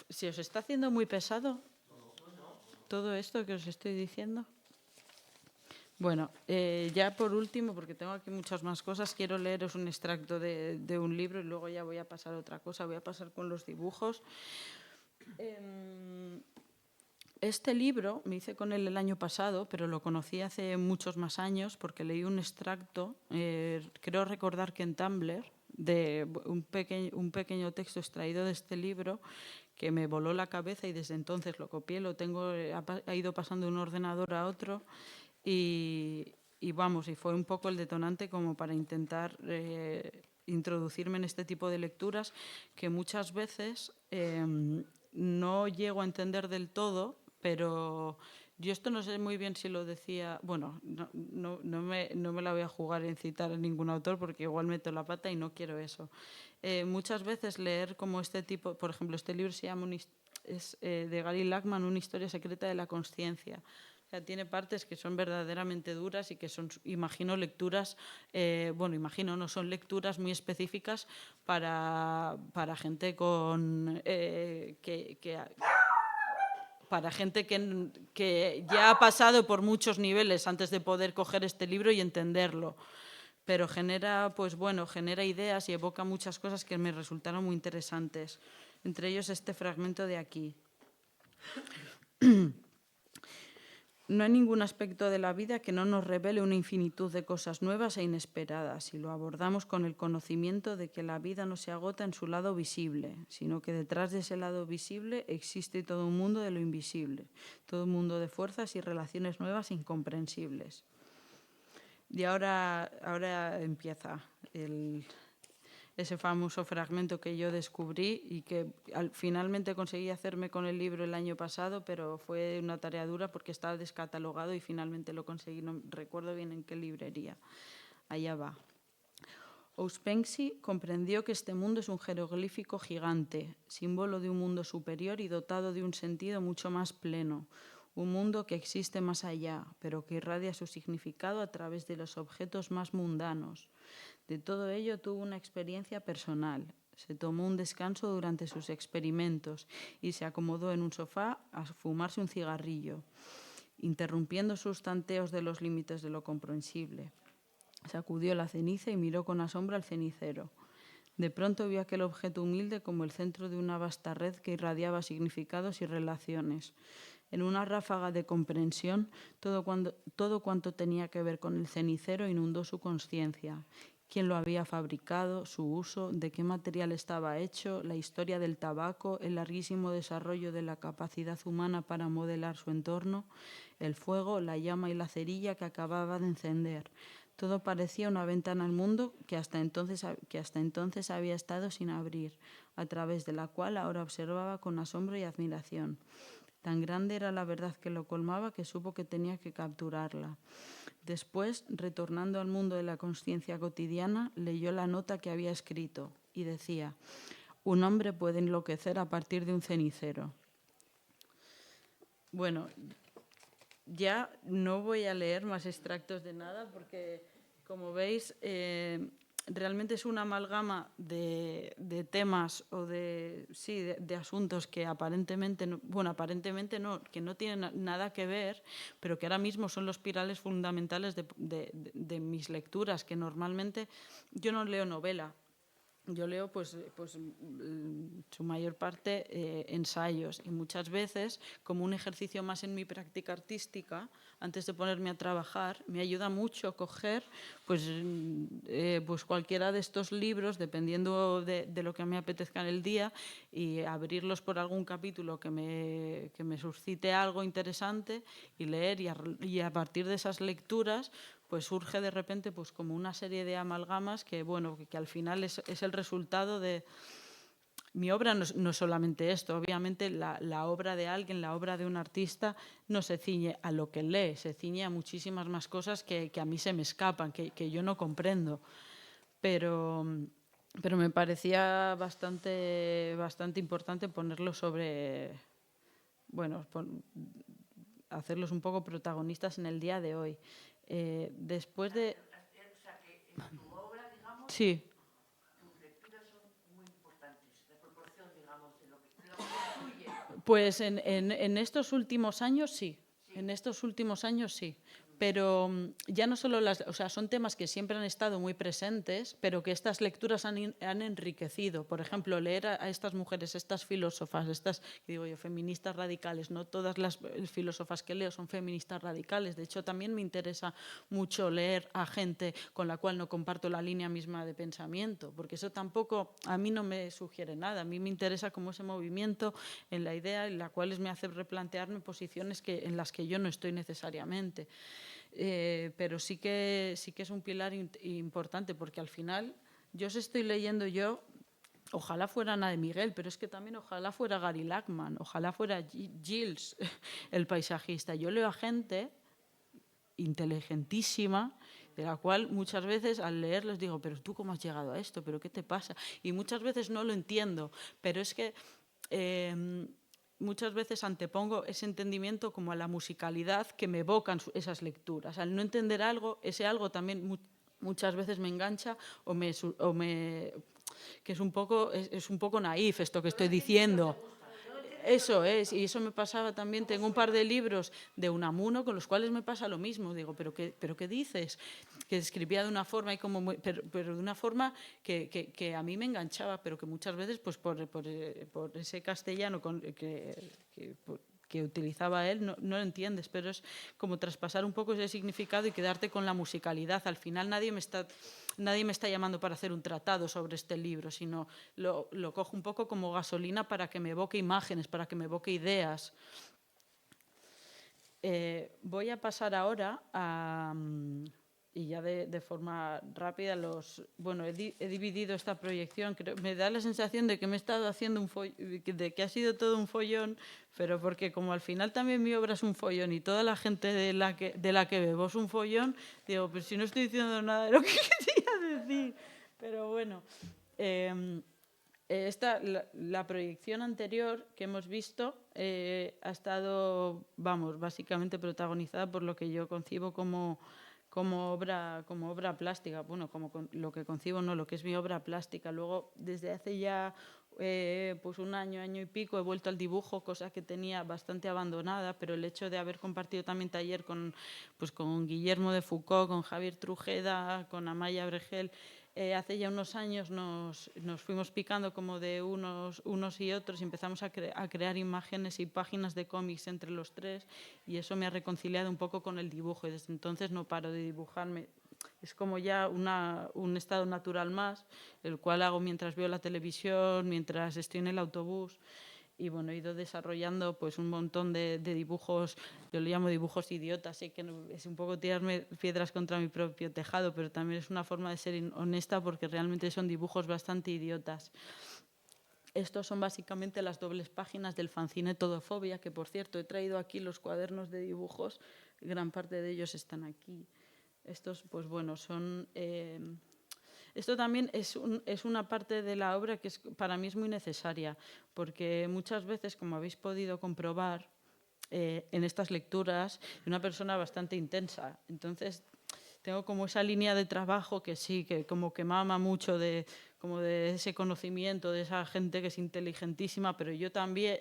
¿Se os está haciendo muy pesado todo esto que os estoy diciendo? Bueno, ya por último, porque tengo aquí muchas más cosas, quiero leeros un extracto de un libro y luego ya voy a pasar a otra cosa, voy a pasar con los dibujos. Este libro me hice con él el año pasado, pero lo conocí hace muchos más años porque leí un extracto, creo recordar que en Tumblr, de un pequeño texto extraído de este libro que me voló la cabeza y desde entonces lo copié, lo tengo, ha ido pasando de un ordenador a otro y vamos, y fue un poco el detonante como para intentar introducirme en este tipo de lecturas que muchas veces no llego a entender del todo, pero yo esto no sé muy bien si lo decía, bueno, no me la voy a jugar en citar a ningún autor porque igual meto la pata y no quiero eso. Muchas veces leer como este tipo, por ejemplo, este libro se llama de Gary Lachman, Una historia secreta de la consciencia. O sea, tiene partes que son verdaderamente duras y que son, imagino, lecturas, no son lecturas muy específicas para gente con para gente que ya ha pasado por muchos niveles antes de poder coger este libro y entenderlo. Pero genera ideas y evoca muchas cosas que me resultaron muy interesantes. Entre ellos este fragmento de aquí. No hay ningún aspecto de la vida que no nos revele una infinitud de cosas nuevas e inesperadas si lo abordamos con el conocimiento de que la vida no se agota en su lado visible, sino que detrás de ese lado visible existe todo un mundo de lo invisible, todo un mundo de fuerzas y relaciones nuevas e incomprensibles. Y ahora empieza ese famoso fragmento que yo descubrí y que finalmente conseguí hacerme con el libro el año pasado, pero fue una tarea dura porque estaba descatalogado y finalmente lo conseguí. No recuerdo bien en qué librería. Allá va. Ouspensky comprendió que este mundo es un jeroglífico gigante, símbolo de un mundo superior y dotado de un sentido mucho más pleno. Un mundo que existe más allá, pero que irradia su significado a través de los objetos más mundanos. De todo ello tuvo una experiencia personal. Se tomó un descanso durante sus experimentos y se acomodó en un sofá a fumarse un cigarrillo, interrumpiendo sus tanteos de los límites de lo comprensible. Sacudió la ceniza y miró con asombro al cenicero. De pronto vio aquel objeto humilde como el centro de una vasta red que irradiaba significados y relaciones. En una ráfaga de comprensión, todo cuanto tenía que ver con el cenicero inundó su conciencia. Quién lo había fabricado, su uso, de qué material estaba hecho, la historia del tabaco, el larguísimo desarrollo de la capacidad humana para modelar su entorno, el fuego, la llama y la cerilla que acababa de encender. Todo parecía una ventana al mundo que hasta entonces había estado sin abrir, a través de la cual ahora observaba con asombro y admiración. Tan grande era la verdad que lo colmaba que supo que tenía que capturarla. Después, retornando al mundo de la consciencia cotidiana, leyó la nota que había escrito y decía: un hombre puede enloquecer a partir de un cenicero. Bueno, ya no voy a leer más extractos de nada porque, como veis, realmente es una amalgama de temas o de asuntos que aparentemente no, que no tienen nada que ver, pero que ahora mismo son los pilares fundamentales de mis lecturas, que normalmente yo no leo novela. Yo leo, su mayor parte ensayos, y muchas veces, como un ejercicio más en mi práctica artística, antes de ponerme a trabajar, me ayuda mucho coger cualquiera de estos libros, dependiendo de lo que me apetezca en el día, y abrirlos por algún capítulo que me suscite algo interesante y leer, y a partir de esas lecturas pues surge de repente pues como una serie de amalgamas que al final es el resultado de... Mi obra no es solamente esto, obviamente la obra de alguien, la obra de un artista no se ciñe a lo que lee, se ciñe a muchísimas más cosas que a mí se me escapan, que yo no comprendo. Pero me parecía bastante importante ponerlo sobre... hacerlos un poco protagonistas en el día de hoy. Después de... O sea, que en tu obra, digamos, sí. tus lecturas son muy importantes, la proporción, digamos, de lo que incluye. Pues en estos últimos años sí. En estos últimos años sí. Pero ya no solo son temas que siempre han estado muy presentes, pero que estas lecturas han enriquecido. Por ejemplo, leer a estas mujeres, estas filósofas, feministas radicales. No todas las filósofas que leo son feministas radicales. De hecho, también me interesa mucho leer a gente con la cual no comparto la línea misma de pensamiento, porque eso tampoco a mí no me sugiere nada. A mí me interesa como ese movimiento en la idea en la cual me hace replantearme posiciones en las que yo no estoy necesariamente. pero sí que es un pilar importante, porque al final yo os estoy leyendo ojalá fuera Ana de Miguel, pero es que también ojalá fuera Gary Lachman, ojalá fuera Gilles, el paisajista. Yo leo a gente inteligentísima, de la cual muchas veces al leer les digo, pero ¿tú cómo has llegado a esto? ¿Pero qué te pasa? Y muchas veces no lo entiendo, pero es que muchas veces antepongo ese entendimiento como a la musicalidad que me evocan esas lecturas. Al no entender algo, ese algo también muchas veces me engancha que es un poco naif esto que estoy diciendo. Eso es, y eso me pasaba también. Tengo un par de libros de Unamuno con los cuales me pasa lo mismo. Digo, ¿pero qué dices? Que escribía de una forma pero de una forma que a mí me enganchaba, pero que muchas veces, pues por ese castellano que utilizaba él, no lo entiendes, pero es como traspasar un poco ese significado y quedarte con la musicalidad. Al final nadie me está llamando para hacer un tratado sobre este libro, sino lo cojo un poco como gasolina para que me evoque imágenes, para que me evoque ideas. Voy a pasar ahora y ya de forma rápida he dividido esta proyección. Me da la sensación de que me he estado haciendo de que ha sido todo un follón, pero porque como al final también mi obra es un follón y toda la gente de la que bebo es un follón, digo, pues si no estoy diciendo nada de lo que quería decir. Pero bueno, la proyección anterior que hemos visto ha estado, básicamente protagonizada por lo que yo concibo como obra plástica. Bueno, lo que concibo, no, lo que es mi obra plástica. Luego, desde hace ya pues un año y pico, he vuelto al dibujo, cosa que tenía bastante abandonada, pero el hecho de haber compartido también taller con Guillermo de Foucault, con Javier Trujeda, con Amaya Bregel, hace ya unos años nos fuimos picando como de unos y otros y empezamos a crear imágenes y páginas de cómics entre los tres, y eso me ha reconciliado un poco con el dibujo, y desde entonces no paro de dibujarme. Es como ya un estado natural más, el cual hago mientras veo la televisión, mientras estoy en el autobús. Y bueno, he ido desarrollando pues un montón de dibujos, yo lo llamo dibujos idiotas, sé que es un poco tirarme piedras contra mi propio tejado, pero también es una forma de ser honesta, porque realmente son dibujos bastante idiotas. Estos son básicamente las dobles páginas del fanzine Todofobia, que por cierto he traído aquí los cuadernos de dibujos, gran parte de ellos están aquí. Estos pues bueno, son... Esto también es una parte de la obra que para mí es muy necesaria, porque muchas veces, como habéis podido comprobar en estas lecturas, soy una persona bastante intensa. Entonces, tengo como esa línea de trabajo que sí, que como que mama mucho de ese conocimiento, de esa gente que es inteligentísima, pero yo también...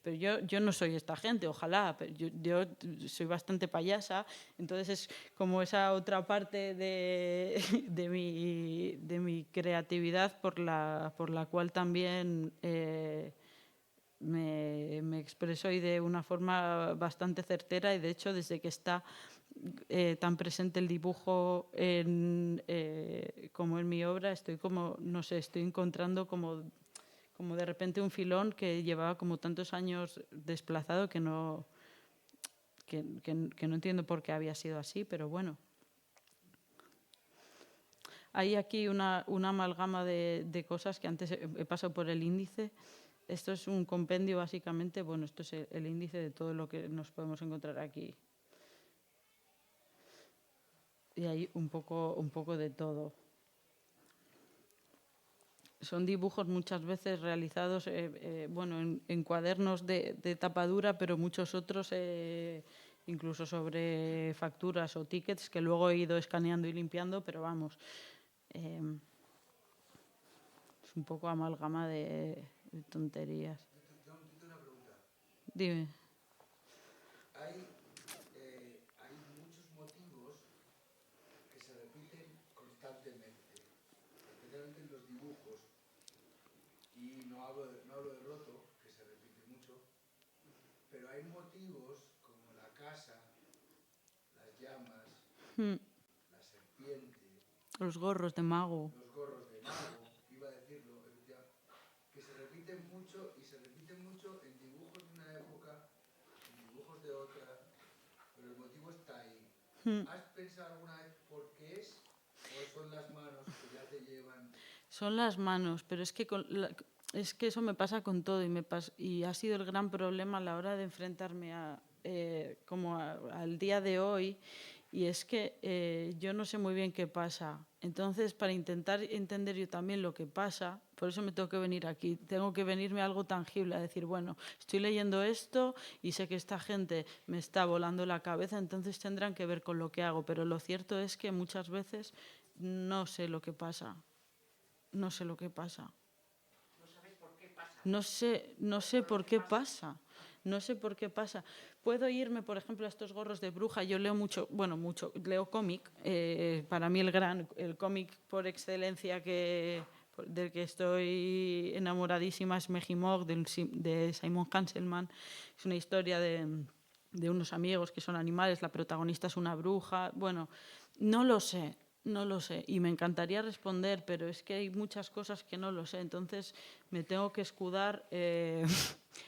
Pero yo no soy esta gente, ojalá, pero yo soy bastante payasa, entonces es como esa otra parte de mi creatividad por la cual también me expreso, y de una forma bastante certera, y de hecho desde que está tan presente el dibujo como en mi obra, estoy como, no sé, estoy encontrando como de repente un filón que llevaba como tantos años desplazado que no entiendo por qué había sido así, pero bueno. Hay aquí una amalgama de cosas que antes he pasado por el índice. Esto es un compendio básicamente, bueno, esto es el índice de todo lo que nos podemos encontrar aquí. Y hay un poco de todo. Son dibujos muchas veces realizados en cuadernos de tapa dura, pero muchos otros incluso sobre facturas o tickets que luego he ido escaneando y limpiando, pero vamos, es un poco amalgama de tonterías. Tengo una pregunta. Dime. Hay muchos motivos que se repiten constantemente, especialmente en los dibujos, y no hablo de roto, que se repite mucho, pero hay motivos como la casa, las llamas, la serpiente, Los gorros de mago. los gorros de mago, iba a decirlo, que se repiten mucho, y se repiten mucho en dibujos de una época, en dibujos de otra, pero el motivo está ahí. ¿Has pensado alguna vez por qué es? ¿O son las manos que ya te llevan? Son las manos, pero es que, es que eso me pasa con todo y ha sido el gran problema a la hora de enfrentarme al día de hoy. Y es que yo no sé muy bien qué pasa. Entonces, para intentar entender yo también lo que pasa, por eso me tengo que venir aquí. Tengo que venirme a algo tangible, a decir, bueno, estoy leyendo esto y sé que esta gente me está volando la cabeza, entonces tendrán que ver con lo que hago. Pero lo cierto es que muchas veces no sé lo que pasa. No sé lo que pasa. No sabes por qué pasa. No sé por qué pasa. No sé por qué pasa. Puedo irme, por ejemplo, a estos gorros de bruja. Yo leo mucho, leo cómic. Para mí el cómic por excelencia del que estoy enamoradísima es Megimog, de Simon Hanselman. Es una historia de unos amigos que son animales, la protagonista es una bruja. Bueno, no lo sé. No lo sé y me encantaría responder, pero es que hay muchas cosas que no lo sé, entonces me tengo que escudar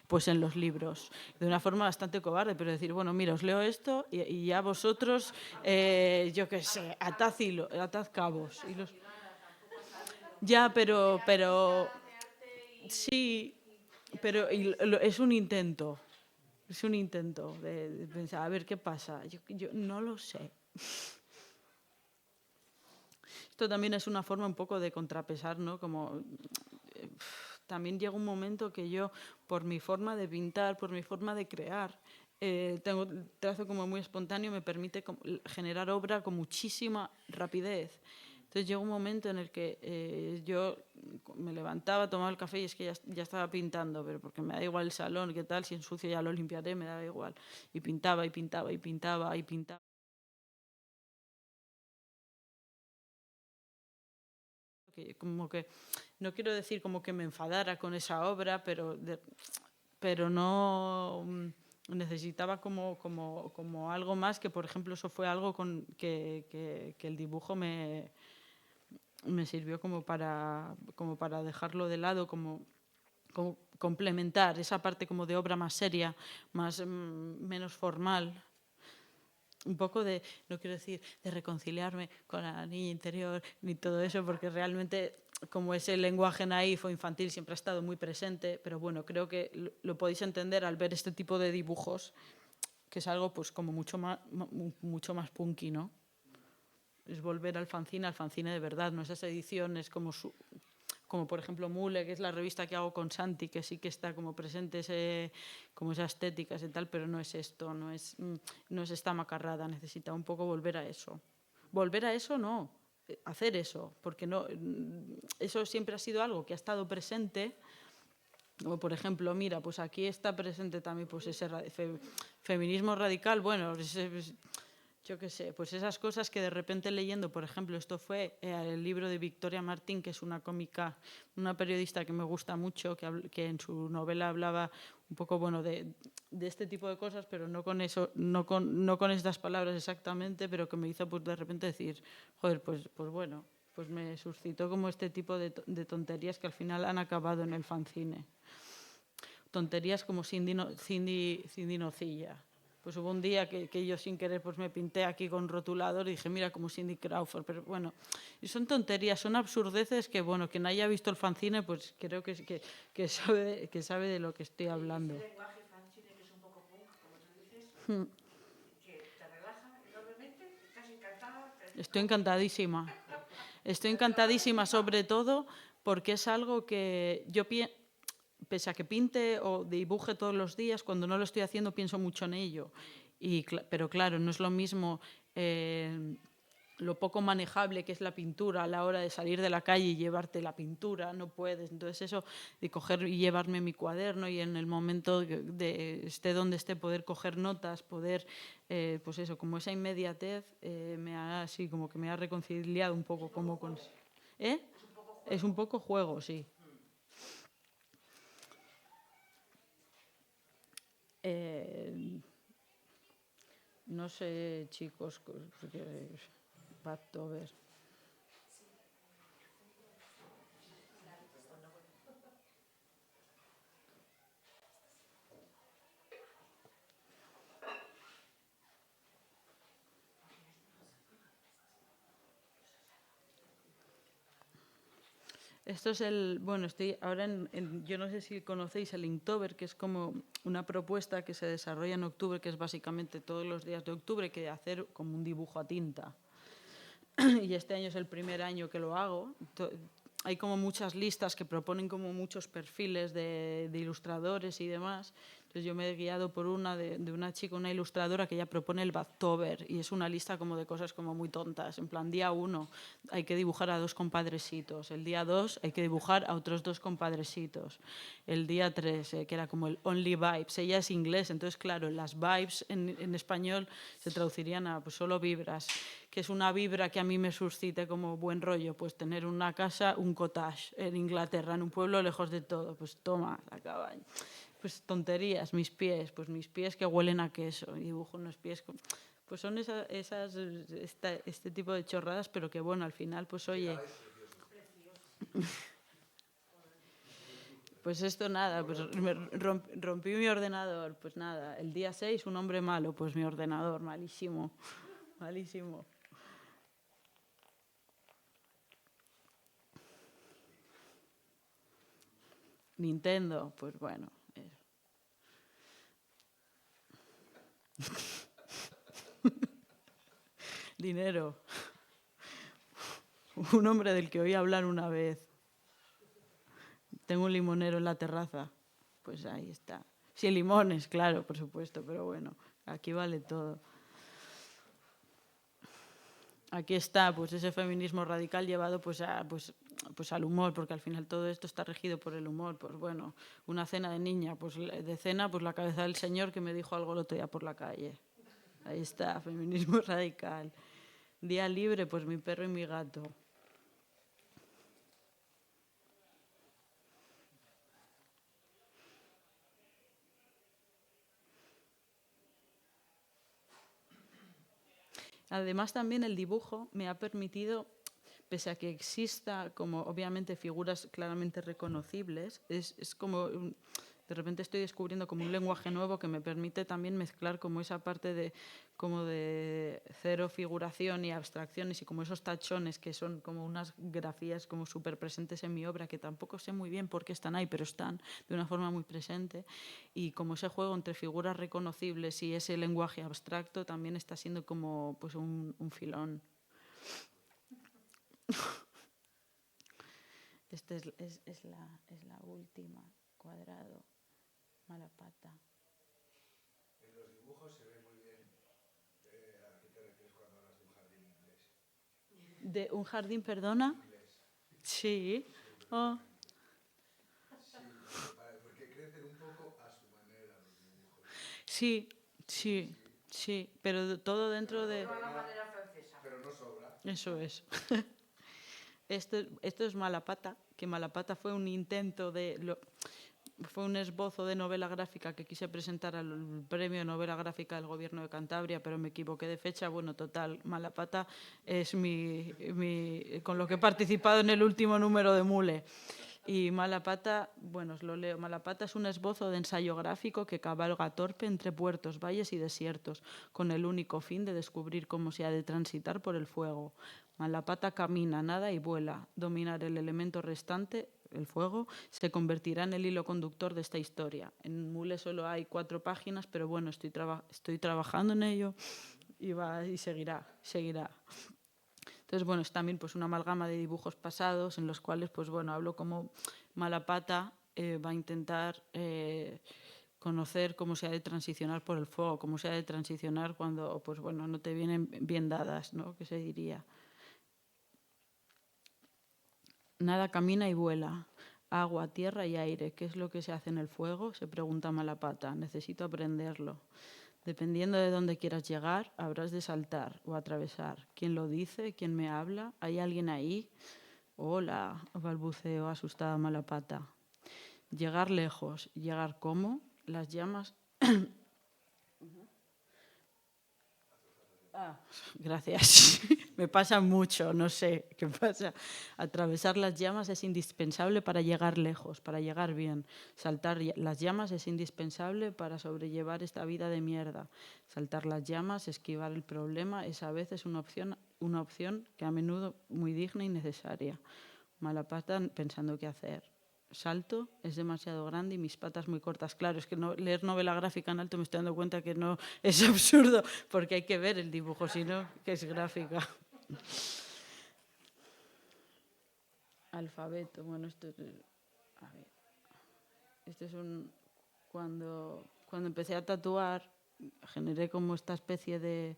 pues en los libros, de una forma bastante cobarde, pero decir, bueno, mira, os leo esto y ya vosotros, yo qué sé, atad cabos. Ya, pero sí, pero es un intento. Es un intento de pensar, a ver qué pasa. Yo no lo sé. Esto también es una forma un poco de contrapesar, ¿no? Como también llega un momento que yo, por mi forma de pintar, por mi forma de crear, tengo trazo como muy espontáneo, me permite generar obra con muchísima rapidez. Entonces llega un momento en el que yo me levantaba, tomaba el café y es que ya estaba pintando, pero porque me da igual el salón, qué tal, si ensucio ya lo limpiaré, me da igual. Y pintaba y pintaba y pintaba y pintaba. Como que no quiero decir como que me enfadara con esa obra, pero no necesitaba como algo más, que por ejemplo eso fue algo que el dibujo me sirvió como para dejarlo de lado, como complementar esa parte como de obra más seria, menos formal. Un poco no quiero decir de reconciliarme con la niña interior ni todo eso, porque realmente como ese lenguaje naif o infantil siempre ha estado muy presente, pero bueno, creo que lo podéis entender al ver este tipo de dibujos, que es algo pues como mucho más punky, ¿no? Es volver al fanzine de verdad, no esas ediciones como por ejemplo Mule, que es la revista que hago con Santi, que sí que está como presente como esa estética y tal, pero no es esto, no es esta macarrada, necesita un poco volver a eso. Volver a eso no, hacer eso, porque no, eso siempre ha sido algo que ha estado presente, como por ejemplo, mira, pues aquí está presente también pues ese feminismo radical, bueno, yo qué sé, pues esas cosas que de repente leyendo, por ejemplo, esto fue el libro de Victoria Martín, que es una cómica, una periodista que me gusta mucho, que en su novela hablaba un poco, bueno, de este tipo de cosas, pero no con eso, no con estas palabras exactamente, pero que me hizo pues de repente decir, joder, pues bueno, pues me suscitó como este tipo de tonterías que al final han acabado en el fanzine. Tonterías como Cindy Nocilla. Pues hubo un día que yo sin querer pues me pinté aquí con rotulador y dije, mira, como Cindy Crawford. Pero bueno, y son tonterías, son absurdeces que, bueno, quien haya visto el fanzine, pues creo que sabe de lo que estoy hablando. Ese lenguaje fanzine que es un poco punk, como tú dices, que te relaja enormemente, estás encantada. Estoy encantadísima. Estoy encantadísima sobre todo porque es algo que yo pese a que pinte o dibuje todos los días, cuando no lo estoy haciendo pienso mucho en ello. Pero claro, no es lo mismo lo poco manejable que es la pintura a la hora de salir de la calle y llevarte la pintura, no puedes. Entonces eso de coger y llevarme mi cuaderno y en el momento de esté donde esté poder coger notas, poder, pues eso, como esa inmediatez así como que me ha reconciliado un poco como con... ¿Eh? Es un poco juego, sí. No sé, chicos, porque pacto, a ver. Esto es bueno, estoy ahora yo no sé si conocéis el Inktober, que es como una propuesta que se desarrolla en octubre, que es básicamente todos los días de octubre, que hacer como un dibujo a tinta. Y este año es el primer año que lo hago. Hay como muchas listas que proponen como muchos perfiles de ilustradores y demás. Entonces yo me he guiado por una de una chica, una ilustradora, que ella propone el Badtober, y es una lista como de cosas como muy tontas. En plan, día 1 hay que dibujar a 2 compadresitos, el día 2 hay que dibujar a otros 2 compadresitos, el día 3, que era como el Only Vibes. Ella es inglés, entonces claro, las vibes en español se traducirían a pues, solo vibras. Que es una vibra que a mí me suscite como buen rollo, pues tener una casa, un cottage en Inglaterra, en un pueblo lejos de todo, pues toma la cabaña. Pues tonterías, mis pies que huelen a queso, y dibujo unos pies pues son este tipo de chorradas, pero que bueno, al final pues oye, pues esto nada, pues rompí mi ordenador, pues nada, el día 6 un hombre malo, pues mi ordenador, malísimo, malísimo. Nintendo, pues bueno. Dinero. Un hombre del que oí hablar una vez. Tengo un limonero en la terraza. Pues ahí está. Sí, limones, claro, por supuesto, pero bueno, aquí vale todo. Aquí está, pues ese feminismo radical llevado pues al humor, porque al final todo esto está regido por el humor. Pues bueno, una cena de niña, pues de cena, pues la cabeza del señor que me dijo algo el otro día por la calle. Ahí está, feminismo radical. Día libre, pues mi perro y mi gato. Además, también el dibujo me ha permitido, pese a que exista como obviamente figuras claramente reconocibles, es como de repente estoy descubriendo como un lenguaje nuevo que me permite también mezclar como esa parte de cero figuración y abstracciones, y como esos tachones que son como unas grafías como súper presentes en mi obra, que tampoco sé muy bien por qué están ahí, pero están de una forma muy presente, y como ese juego entre figuras reconocibles y ese lenguaje abstracto también está siendo como pues un filón. Esta es la última, cuadrado, mala pata. En los dibujos se ve muy bien a qué te refieres cuando hablas de un jardín inglés. ¿De un jardín, perdona? Inglés. Sí. Oh. Sí, porque crecen un poco a su manera los dibujos. Sí, sí, sí, pero todo dentro de... No a la manera francesa. Pero no sobra. Eso es. Esto es Malapata, que Malapata fue un intento fue un esbozo de novela gráfica que quise presentar al premio de novela gráfica del Gobierno de Cantabria, pero me equivoqué de fecha. Bueno, total, Malapata es con lo que he participado en el último número de Mule. Y Malapata, bueno, os lo leo. Malapata es un esbozo de ensayo gráfico que cabalga torpe entre puertos, valles y desiertos, con el único fin de descubrir cómo se ha de transitar por el fuego. Malapata camina, nada y vuela. Dominar el elemento restante, el fuego, se convertirá en el hilo conductor de esta historia. En Mule solo hay 4 páginas, pero bueno, estoy trabajando en ello y seguirá. Entonces, bueno, es también pues una amalgama de dibujos pasados en los cuales, pues bueno, hablo como Malapata va a intentar conocer cómo se ha de transicionar por el fuego, cómo se ha de transicionar cuando, pues bueno, no te vienen bien dadas, ¿no? ¿Qué se diría? Nada camina y vuela. Agua, tierra y aire. ¿Qué es lo que se hace en el fuego? Se pregunta Malapata. Necesito aprenderlo. Dependiendo de dónde quieras llegar, habrás de saltar o atravesar. ¿Quién lo dice? ¿Quién me habla? ¿Hay alguien ahí? Hola, balbuceó asustada Malapata. Llegar lejos. ¿Llegar cómo? Las llamas... Gracias. Me pasa mucho, no sé qué pasa. Atravesar las llamas es indispensable para llegar lejos, para llegar bien. Saltar las llamas es indispensable para sobrellevar esta vida de mierda. Saltar las llamas, esquivar el problema, es a veces una opción que a menudo muy digna y necesaria. Mala pata pensando qué hacer. Salto, es demasiado grande y mis patas muy cortas. Claro, es que leer novela gráfica en alto me estoy dando cuenta que no es absurdo, porque hay que ver el dibujo, si no, que es gráfica. Alfabeto, bueno, esto es... A ver. Este es un... Cuando empecé a tatuar, generé como esta especie de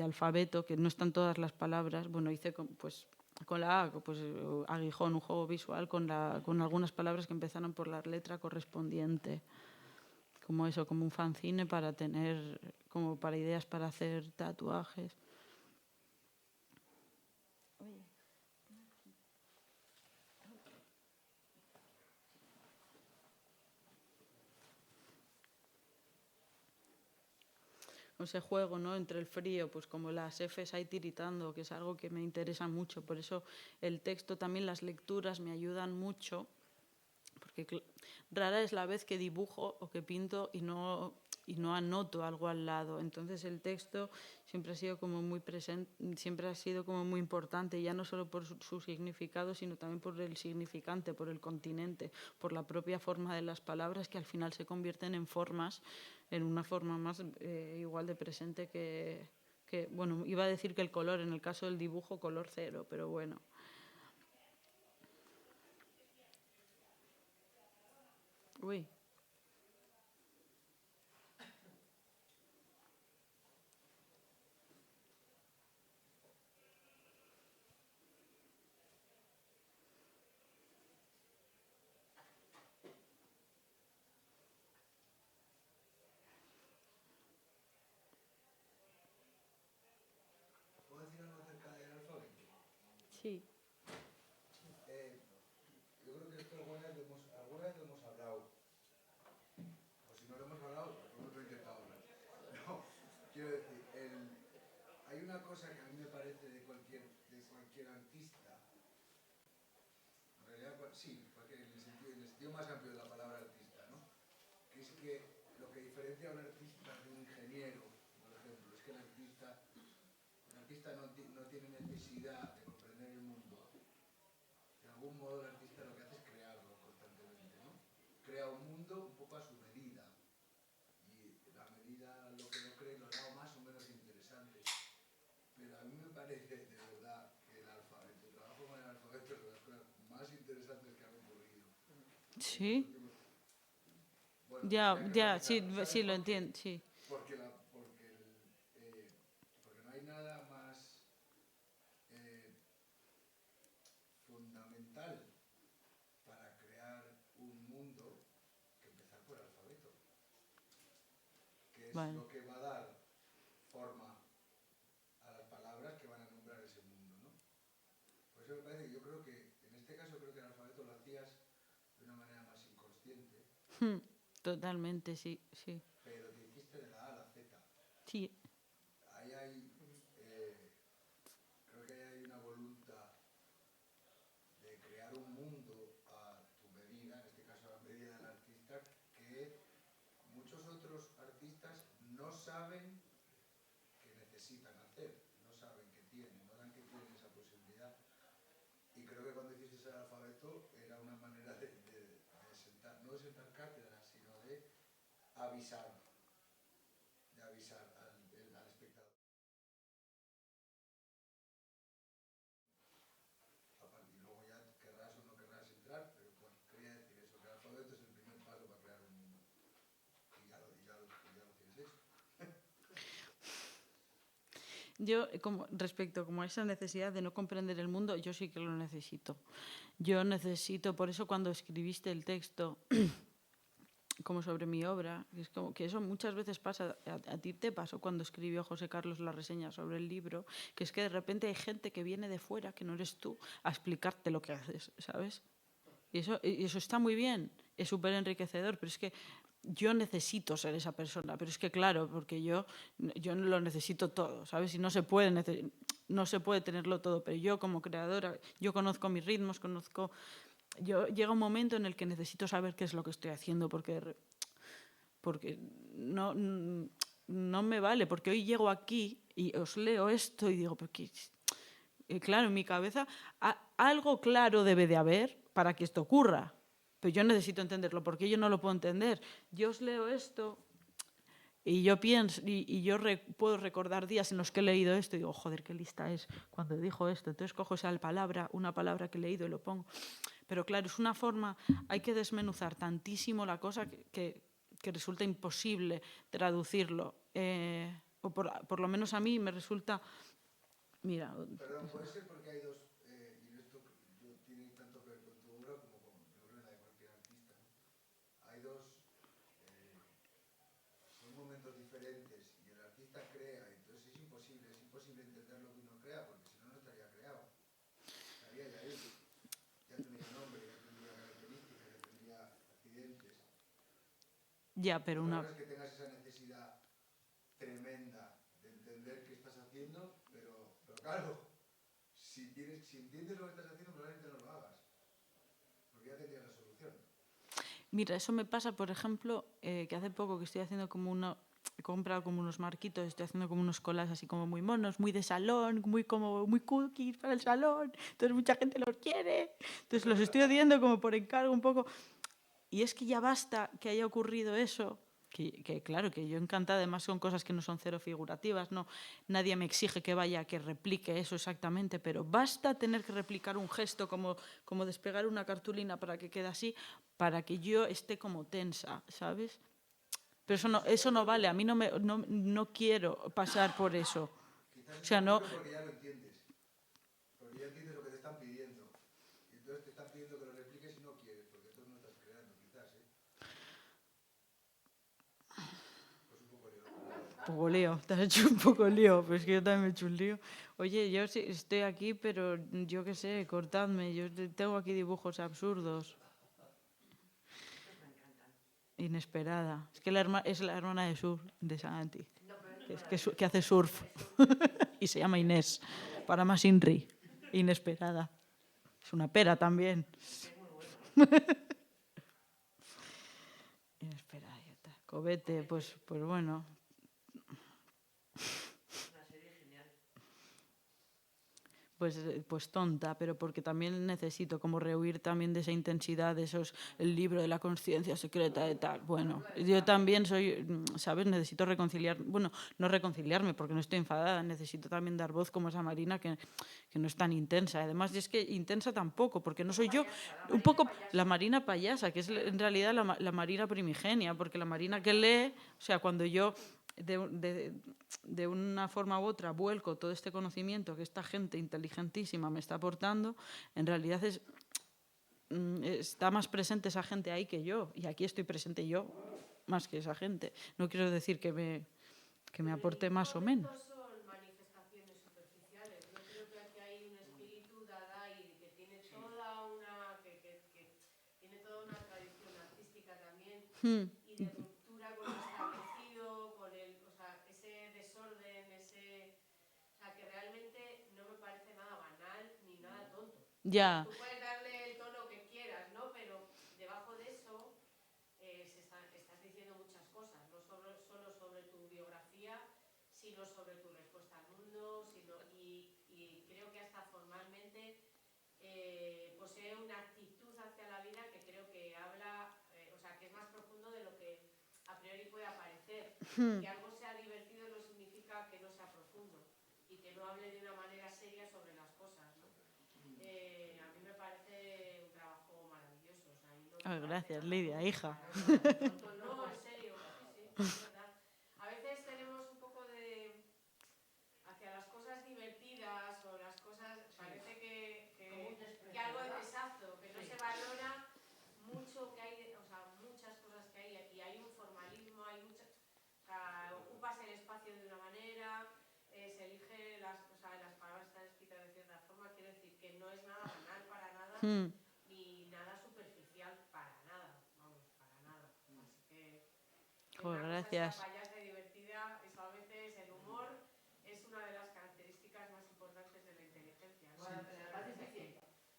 alfabeto, que no están todas las palabras. Bueno, hice con la A, pues aguijón, un juego visual con algunas palabras que empezaron por la letra correspondiente. Como eso, como un fanzine para tener, como para ideas para hacer tatuajes. Ese juego, ¿no?, entre el frío, pues como las Fs ahí tiritando, que es algo que me interesa mucho. Por eso el texto, también las lecturas me ayudan mucho, porque rara es la vez que dibujo o que pinto y no anoto algo al lado. Entonces el texto siempre ha sido como muy presente, siempre ha sido como muy importante, ya no solo por su significado, sino también por el significante, por el continente, por la propia forma de las palabras, que al final se convierten en formas, en una forma más igual de presente que, bueno, iba a decir que el color, en el caso del dibujo, color cero, pero bueno. Uy. ¿Puedo decir algo acerca del alfabeto? Sí. Yo creo que esto alguna vez lo hemos hablado, o si no lo hemos hablado, lo hemos intentado hablar. No, quiero decir, hay una cosa que a mí me parece de cualquier artista, en realidad sí, en el sentido más amplio de la palabra artista, ¿no? Que es que lo que diferencia a un artista de un ingeniero, por ejemplo, es que el artista no tiene necesidad de comprender el mundo. De algún modo el artista lo que hace es crearlo constantemente, ¿no? Crea un mundo un poco a su medida. Y la medida, lo que lo cree, lo hago más o menos interesante. Pero a mí me parece, de verdad, que el trabajo con el alfabeto es de las cosas más interesantes que han ocurrido. Sí. Bueno, Ya, sí, lo entiendo, sí. Porque no hay nada más fundamental para crear un mundo que empezar por el alfabeto, que es Vale. lo que va a dar forma a las palabras que van a nombrar ese mundo, ¿no? Por eso me parece que yo creo que, en este caso, creo que el alfabeto lo hacías de una manera más inconsciente. Totalmente, sí, sí. Pero te hiciste de la A a la Z. Sí. Ahí creo que hay una voluntad de crear un mundo a tu medida, en este caso a la medida del artista, que muchos otros artistas no saben que necesitan hacer, no saben que tienen, no dan que tienen esa posibilidad. Y creo que cuando hiciste el alfabeto era una manera de sentar, no de sentar cátedra, sino de avisar al espectador. Y luego ya querrás o no querrás entrar, pero bueno, quería decir eso, que el alfabeto es el primer paso para crear un mundo. Y ya lo tienes hecho. Yo, respecto a esa necesidad de no comprender el mundo, yo sí que lo necesito. Yo necesito, por eso cuando escribiste el texto como sobre mi obra, es como que eso muchas veces pasa, a ti te pasó cuando escribió José Carlos la reseña sobre el libro, que es que de repente hay gente que viene de fuera, que no eres tú, a explicarte lo que haces, ¿sabes? Y eso está muy bien, es súper enriquecedor, pero es que yo necesito ser esa persona, pero es que claro, porque yo lo necesito todo, ¿sabes? Y no se puede tenerlo todo, pero yo como creadora, yo conozco mis ritmos, llega un momento en el que necesito saber qué es lo que estoy haciendo, porque no me vale, porque hoy llego aquí y os leo esto y digo, ¿por qué? claro, en mi cabeza algo claro debe de haber para que esto ocurra. Pero yo necesito entenderlo, porque yo no lo puedo entender. Yo os leo esto y yo pienso, y yo puedo recordar días en los que he leído esto y digo, joder, qué lista es cuando dijo esto. Entonces cojo esa palabra, una palabra que he leído y lo pongo. Pero claro, es una forma, hay que desmenuzar tantísimo la cosa que resulta imposible traducirlo. O por lo menos a mí me resulta... Mira... Perdón, puede ser porque hay dos, y esto tiene tanto que ver con tu obra como con la obra de cualquier artista, ¿no? Hay dos, son momentos diferentes y el artista crea, entonces es imposible entender lo que uno crea, porque si no, no estaría creado. Estaría ya hecho, ya tendría nombre, ya tendría características, ya tendría accidentes. Ya, pero Otra una... cosa es que tengas esa necesidad tremenda de entender qué estás haciendo, pero claro, si entiendes lo que estás haciendo, probablemente no lo hagas, porque ya tendrías la solución. Mira, eso me pasa, por ejemplo, que hace poco que estoy haciendo como he comprado como unos marquitos, estoy haciendo como unos collages así como muy monos, muy de salón, muy cookies para el salón, entonces mucha gente los quiere, entonces los estoy haciendo como por encargo un poco, y es que ya basta que haya ocurrido eso, que claro, que yo encantada, además son cosas que no son cero figurativas, no, nadie me exige que vaya, que replique eso exactamente, pero basta tener que replicar un gesto como despegar una cartulina para que quede así, para que yo esté como tensa, ¿sabes? Pero eso no vale, a mí no quiero pasar por eso. Quizás O sea, es no... porque ya lo entiendes, porque ya entiendes lo que te están pidiendo, y entonces te están pidiendo que lo repliques y no quieres, porque tú no estás creando, quizás, ¿eh? Pues un poco lío. Un poco lío, te has hecho un poco lío, pero es que yo también me he hecho un lío. Oye, yo sí estoy aquí, pero yo qué sé, cortadme, yo tengo aquí dibujos absurdos. Inesperada. Es que es la hermana de Santi, que hace surf. Y se llama Inés, para más Inri. Inesperada. Es una pera también. Inesperada. Cobete, pues bueno. Pues tonta, pero porque también necesito como rehuir también de esa intensidad, de el libro de la conciencia secreta de tal. Bueno, yo también soy, ¿sabes? Necesito no reconciliarme porque no estoy enfadada, necesito también dar voz como esa Marina que no es tan intensa. Además, es que intensa tampoco, porque no soy yo, un poco la Marina payasa, que es en realidad la Marina primigenia, porque la Marina que lee, o sea, cuando yo... De una forma u otra vuelco todo este conocimiento que esta gente inteligentísima me está aportando, en realidad está más presente esa gente ahí que yo, y aquí estoy presente yo más que esa gente. No quiero decir que me aporte más o menos. Son manifestaciones superficiales. Yo creo que aquí hay un espíritu dadaí que tiene toda una tradición artística también y de ruptura con lo establecido, con ese desorden, o sea, que realmente no me parece nada banal ni nada tonto. Ya. Tú puedes darle el tono que quieras, ¿no? Pero debajo de eso estás diciendo muchas cosas, no solo sobre tu biografía, sino sobre tu respuesta al mundo, y creo que hasta formalmente posee una actitud hacia la vida que creo que habla, o sea, que es más profundo de lo que a priori puede parecer. Que algo sea divertido no significa que no sea profundo y que no hable de una manera seria sobre las cosas, ¿no? A mí me parece un trabajo maravilloso. O sea, Gracias, Lidia, hija. No, en serio, sí, es verdad. A veces tenemos un poco hacia las cosas divertidas o las cosas, parece que algo es exacto, que no se valora mucho que hay, o sea, muchas cosas que hay, y hay un formalismo, o sea, ocupas el espacio de una manera, se elige las palabras están escritas de cierta forma, quiero decir que no es nada banal para nada, ni nada superficial para nada, vamos, para nada. Así que Joder, una gracias. cosa sea payasa y divertida, eso a veces el humor es una de las características más importantes de la inteligencia, ¿no?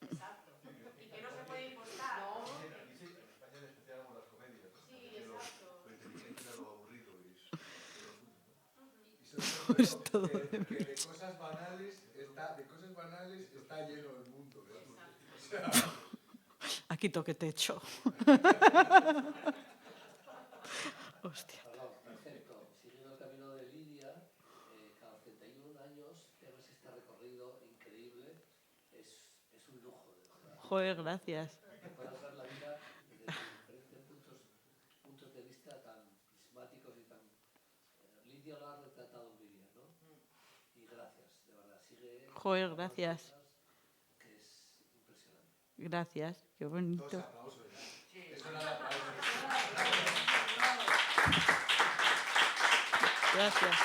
Exacto. Y que no se puede impostar, ¿no? Aquí sí, en España en especial amo las comedias, ¿no? Sí, exacto. Lo inteligente era lo aburrido y es lo suyo, ¿no? Y sobre todo Pues todo que de de Bleach. cosas banales está lleno el mundo. O sea, Aquí toque techo. Hostia. Perdón, perfecto. Siguiendo el camino de Lidia, cada 31 años que hagas este recorrido increíble, es un lujo, de verdad. Joder, gracias. Que puedas ver la vida desde diferentes puntos de vista tan prismáticos y tan... Lidia lo ha retratado muy bien, ¿no? Y gracias, de verdad. Sigue... Joder, gracias. Que es impresionante. Gracias, qué todos bonito. aplausos ya. Eso no es aplausos. Gracias.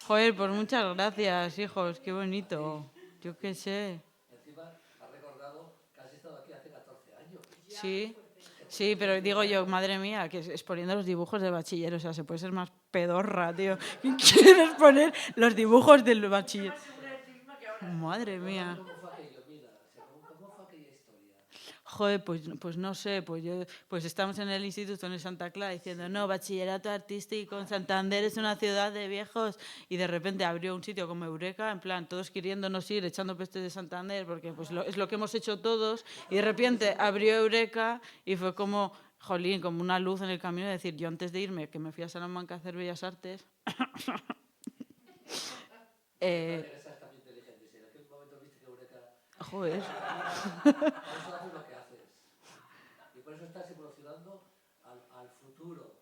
Joder, pues muchas gracias, hijos, qué bonito. Yo qué sé. Encima, has recordado que has estado aquí hace 14 años. Sí, sí, pero digo yo, madre mía, que es poniendo los dibujos de bachiller, o sea, se puede ser más pedorra, tío. ¿Quieres poner los dibujos del bachiller? Madre mía. ¿Cómo fue aquello? Mira, ¿cómo fue aquella historia? Joder, pues no sé, pues estamos en el instituto en Santa Clara diciendo, no, bachillerato artístico en Santander es una ciudad de viejos, y de repente abrió un sitio como Eureka, en plan, todos queriéndonos ir echando pestes de Santander, porque pues es lo que hemos hecho todos, y de repente abrió Eureka y fue como, jolín, como una luz en el camino de decir, yo antes de irme, que me fui a Salamanca a hacer Bellas Artes, Eres tan inteligente. Si en aquel momento viste que Eureka... joder, Por eso haces lo que haces. Y por eso estás evolucionando al futuro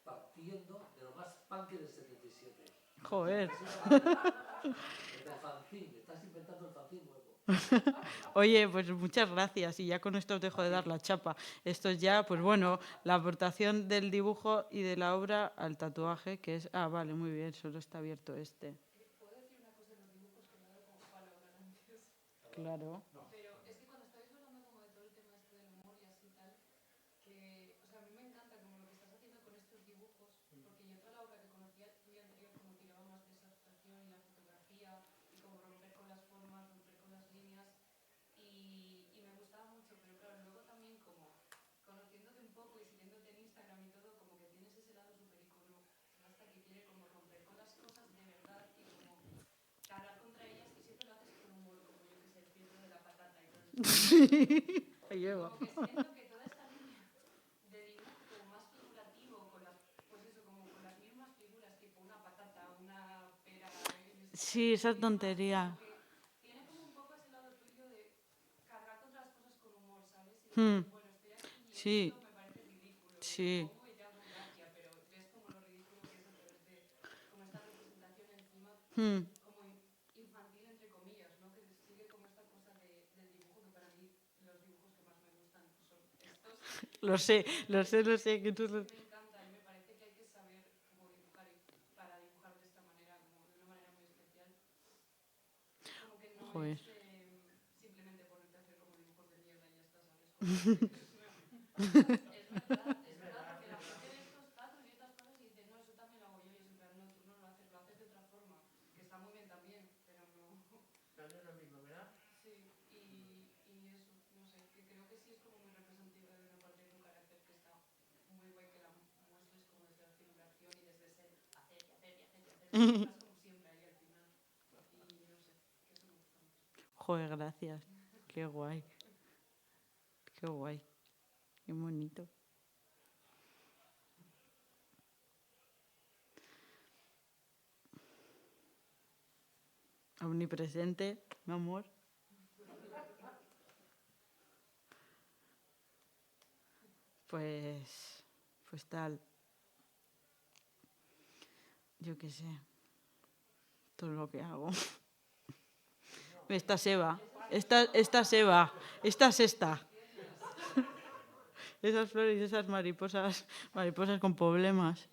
partiendo de lo más punk del 77. joder. Desde el fanzine, estás inventando el fanzine nuevo. Oye, pues muchas gracias, y ya con esto os dejo de dar la chapa. Esto es ya, pues bueno, la aportación del dibujo y de la obra al tatuaje, que es... Ah, vale, muy bien, solo está abierto este. ¿Puedo decir una cosa de los dibujos que me ha dado como palabra antes? Claro. Pero es que cuando estabais hablando como de todo el tema este del humor y así tal, que, o sea, a mí me encanta como lo que estás haciendo con estos dibujos, porque yo toda la obra que conocía tuya anterior como tiraba más de esa abstracción y la fotografía y como romper con las formas, romper con las líneas, y me gustaba mucho, pero claro, luego también como conociéndote un poco y siguiéndote en Instagram y todo, como que tienes ese lado súper iconoclasta que quiere como romper con las cosas de verdad y como cargar contra ellas, y siempre lo haces con humor, como yo que sé, el filtro de la patata y todo eso. Ahí lleva. Como que siento que toda esta línea de dibujo como más figurativo, con las, pues eso, como con las mismas figuras, tipo una patata, una pera, Sí, esa tontería. como que tiene como un poco ese lado tuyo de cargar contra las cosas con humor, ¿sabes? Y decir, bueno, estoy aquí y Sí, esto me parece ridículo. sí. Lo pongo y te hago gracia, pero ves como lo ridículo que es a través de como esta representación encima como infantil, entre comillas, ¿no? Que sigue como esta cosa del dibujo, que para mí los dibujos que más me gustan son estos. Lo sé, que tú lo... Me encanta y me parece que hay que saber cómo dibujar y para dibujar de esta manera, como de una manera muy especial. Como que no Joder. es simplemente ponerte a hacer como dibujos de mierda y ya está, ¿sabes? Es verdad, porque la gente ve estos tazos y estas cosas y dice, no, eso también lo hago yo, y es en plan, no, tú no lo haces de otra forma, que está muy bien también, pero no. Pero no es lo mismo, ¿verdad? Sí, y eso, no sé, que creo que sí es como muy representativa de una parte de tu carácter, que está muy guay que la muestres como desde la figuración y desde ese hacer y hacer y hacer y hacer, estás como siempre ahí al final, y no sé, que eso me gusta mucho. Joder, gracias. Qué guay. Qué guay. Qué bonito. Omnipresente, mi amor. Pues tal. Yo qué sé. Todo lo que hago. Esta se va. Esta se va. Esta es esta. Esas flores y esas mariposas con problemas.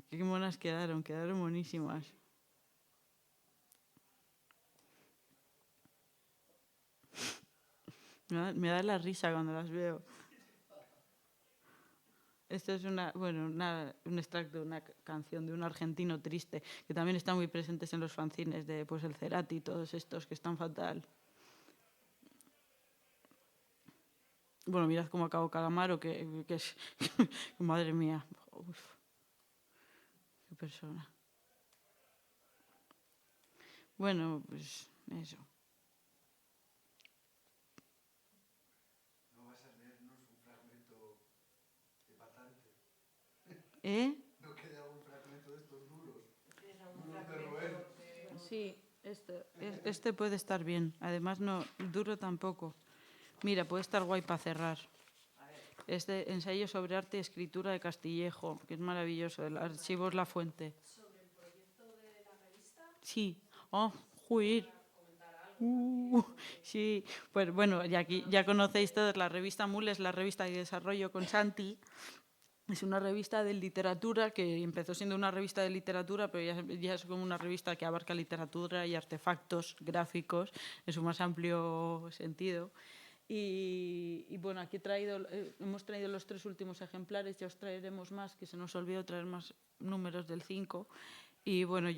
Qué monas quedaron monísimas. Me da la risa cuando las veo. Esto es un extracto de una canción de un argentino triste, que también están muy presentes en los fanzines de pues, el Cerati y todos estos que están fatal. Bueno, mirad cómo acabó Calamaro, que es... Madre mía. Uf, qué persona. Bueno, pues eso. ¿No vas a leernos un fragmento de Patante? ¿Eh? ¿No queda algún fragmento de estos duros? Tienes algún Duros de fragmento roer. Sí, este puede estar bien. Además, no duro tampoco. Mira, puede estar guay para cerrar. Este ensayo sobre arte y escritura de Castillejo, que es maravilloso. El archivo es La Fuente. ¿Sobre el proyecto de la revista? Sí. Oh, juir. Comentar algo Sí. Pues bueno, ya conocéis todos la revista MUL, es la revista de desarrollo con Santi. Es una revista de literatura que empezó siendo una revista de literatura, pero ya es como una revista que abarca literatura y artefactos gráficos en su más amplio sentido. Y bueno, aquí hemos traído los 3 últimos ejemplares, ya os traeremos más, que se nos olvidó traer más números del 5. Y bueno,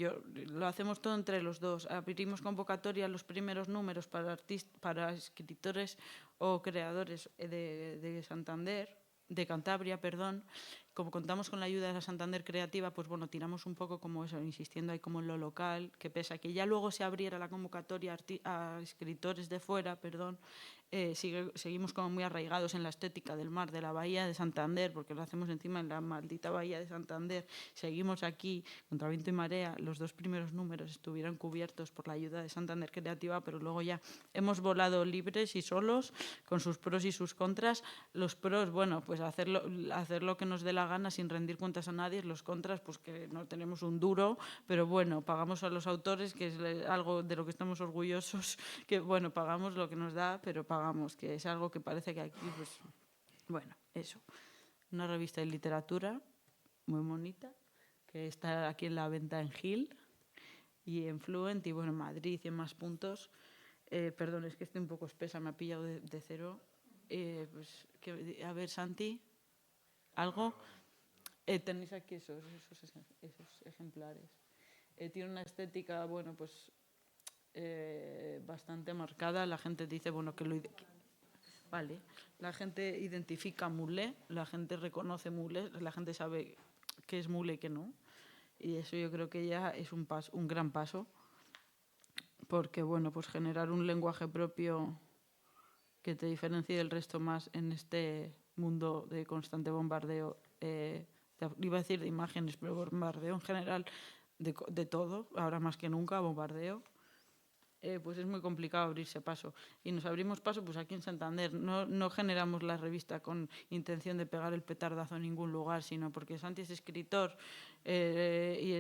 lo hacemos todo entre los dos. Abrimos convocatoria los primeros números para escritores o creadores de Santander, de Cantabria, perdón. Como contamos con la ayuda de la Santander Creativa, pues bueno, tiramos un poco como eso, insistiendo ahí como en lo local, que pese a que ya luego se abriera la convocatoria a escritores de fuera, perdón, seguimos como muy arraigados en la estética del mar, de la bahía de Santander, porque lo hacemos encima en la maldita bahía de Santander. Seguimos aquí, contra viento y marea. Los 2 primeros números estuvieron cubiertos por la ayuda de Santander Creativa, pero luego ya hemos volado libres y solos, con sus pros y sus contras. Los pros, bueno, pues hacer lo que nos dé la gana sin rendir cuentas a nadie. Los contras, pues que no tenemos un duro, pero bueno, pagamos a los autores, que es algo de lo que estamos orgullosos, que bueno, pagamos lo que nos da, pero pagamos, que es algo que parece que aquí, pues, bueno, eso. Una revista de literatura muy bonita, que está aquí en la venta en Gil y en Fluent, y bueno, en Madrid y en más puntos. Perdón, es que estoy un poco espesa, me ha pillado de cero. Pues, a ver, Santi, ¿algo? Tenéis aquí esos ejemplares. Tiene una estética, bueno, pues bastante marcada. La gente dice, bueno, vale, la gente identifica Mule, la gente reconoce Mule, la gente sabe qué es Mule y qué no. Y eso yo creo que ya es un gran paso, porque bueno, pues generar un lenguaje propio que te diferencie del resto más en este mundo de constante bombardeo, iba a decir de imágenes, pero bombardeo en general de todo, ahora más que nunca, bombardeo. Pues es muy complicado abrirse paso. Y nos abrimos paso pues aquí en Santander. No generamos la revista con intención de pegar el petardazo en ningún lugar, sino porque Santi es escritor y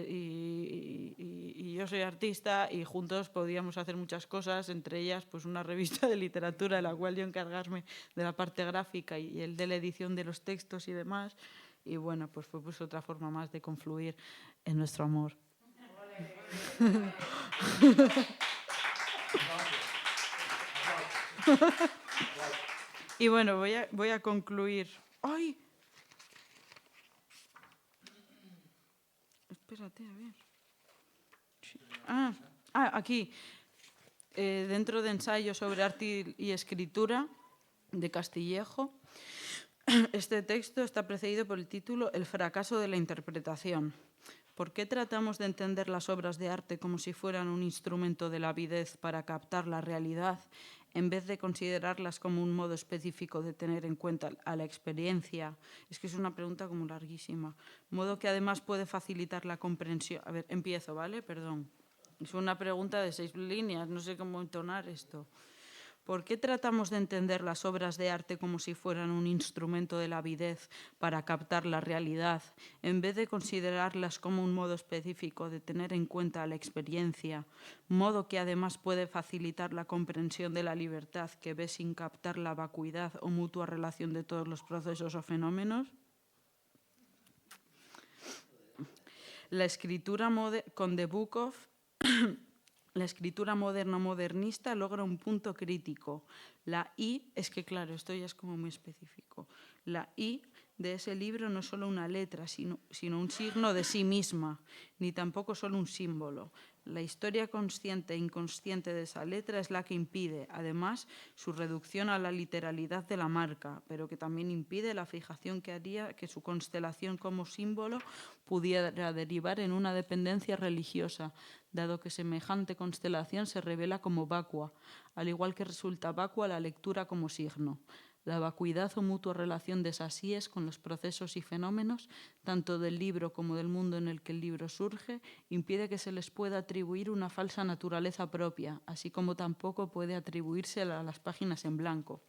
yo soy artista, y juntos podíamos hacer muchas cosas, entre ellas pues una revista de literatura en la cual yo encargarme de la parte gráfica y el de la edición de los textos y demás. Y bueno, pues fue pues otra forma más de confluir en nuestro amor. Y bueno, voy a concluir. ¡Ay! Espérate, a ver. Aquí. Dentro de Ensayo sobre arte y escritura de Castillejo, este texto está precedido por el título El fracaso de la interpretación. ¿Por qué tratamos de entender las obras de arte como si fueran un instrumento de la avidez para captar la realidad, en vez de considerarlas como un modo específico de tener en cuenta a la experiencia? Es que es una pregunta como larguísima. Modo que además puede facilitar la comprensión. A ver, empiezo, ¿vale? Perdón. Es una pregunta de 6 líneas, no sé cómo entonar esto. ¿Por qué tratamos de entender las obras de arte como si fueran un instrumento de la avidez para captar la realidad, en vez de considerarlas como un modo específico de tener en cuenta la experiencia, modo que además puede facilitar la comprensión de la libertad que ve sin captar la vacuidad o mutua relación de todos los procesos o fenómenos? La escritura con Nabokov la escritura moderno-modernista logra un punto crítico. La I, es que claro, esto ya es como muy específico. La I de ese libro no es solo una letra, sino un signo de sí misma, ni tampoco solo un símbolo. La historia consciente e inconsciente de esa letra es la que impide, además, su reducción a la literalidad de la marca, pero que también impide la fijación que haría que su constelación como símbolo pudiera derivar en una dependencia religiosa, dado que semejante constelación se revela como vacua, al igual que resulta vacua la lectura como signo. La vacuidad o mutua relación de Sassies con los procesos y fenómenos, tanto del libro como del mundo en el que el libro surge, impide que se les pueda atribuir una falsa naturaleza propia, así como tampoco puede atribuirse a las páginas en blanco.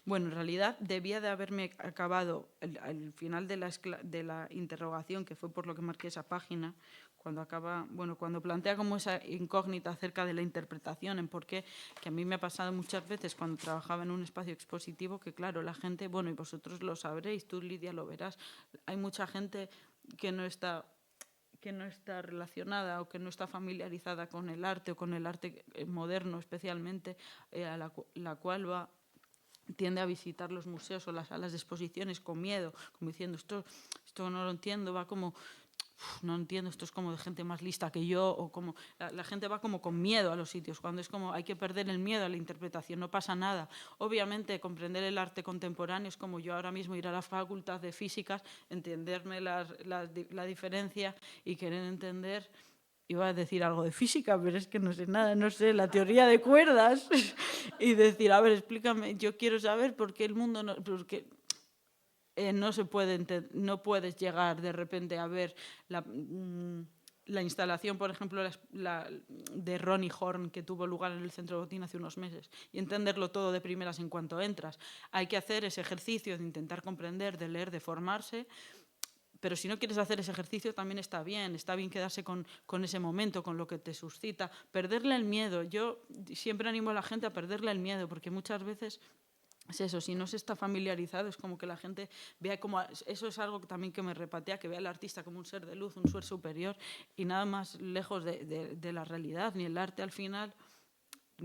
Bueno, en realidad debía de haberme acabado al final de la interrogación, que fue por lo que marqué esa página, cuando plantea como esa incógnita acerca de la interpretación, en por qué, que a mí me ha pasado muchas veces cuando trabajaba en un espacio expositivo, que claro, la gente, bueno, y vosotros lo sabréis, tú, Lidia, lo verás, hay mucha gente que no está relacionada o que no está familiarizada con el arte o con el arte moderno especialmente, a la cual tiende a visitar los museos o las salas de exposiciones con miedo, como diciendo, esto no lo entiendo, va como, no entiendo, esto es como de gente más lista que yo, o como la gente va como con miedo a los sitios, cuando es como hay que perder el miedo a la interpretación, no pasa nada. Obviamente, comprender el arte contemporáneo es como yo ahora mismo ir a la facultad de físicas, entenderme la diferencia y querer entender. Iba a decir algo de física, pero es que no sé nada, no sé, la teoría de cuerdas. Y decir, a ver, explícame, yo quiero saber por qué el mundo no... Porque, no se puede no puedes llegar de repente a ver la instalación, por ejemplo, de Ronnie Horn, que tuvo lugar en el Centro Botín hace unos meses, y entenderlo todo de primeras en cuanto entras. Hay que hacer ese ejercicio de intentar comprender, de leer, de formarse. Pero si no quieres hacer ese ejercicio también está bien quedarse con ese momento, con lo que te suscita, perderle el miedo. Yo siempre animo a la gente a perderle el miedo, porque muchas veces es eso, si no se está familiarizado es como que la gente vea como, eso es algo también que me repatea, que vea al artista como un ser de luz, un ser superior y nada más lejos de la realidad, ni el arte al final.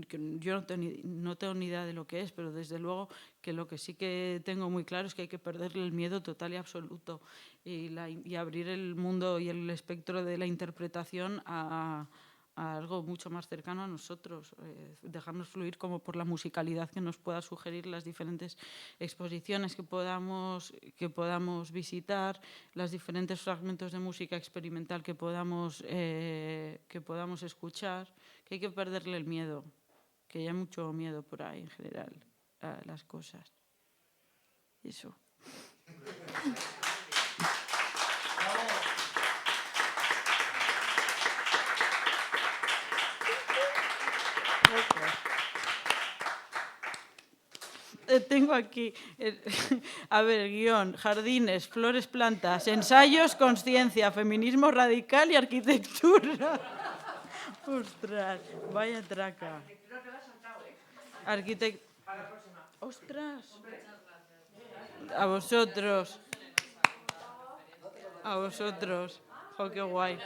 Que yo no tengo ni idea de lo que es, pero desde luego que lo que sí que tengo muy claro es que hay que perderle el miedo total y absoluto y abrir el mundo y el espectro de la interpretación a algo mucho más cercano a nosotros, dejarnos fluir como por la musicalidad que nos pueda sugerir las diferentes exposiciones que podamos visitar, los diferentes fragmentos de música experimental que podamos escuchar, que hay que perderle el miedo, que hay mucho miedo por ahí en general a las cosas. Eso. Tengo aquí, a ver, guión, jardines, flores, plantas, ensayos, conciencia, feminismo radical y arquitectura. Ostras, vaya traca. Arquitectura te la has saltado, ¿eh? Para la próxima. Ostras. A vosotros. A vosotros. Jo, qué guay.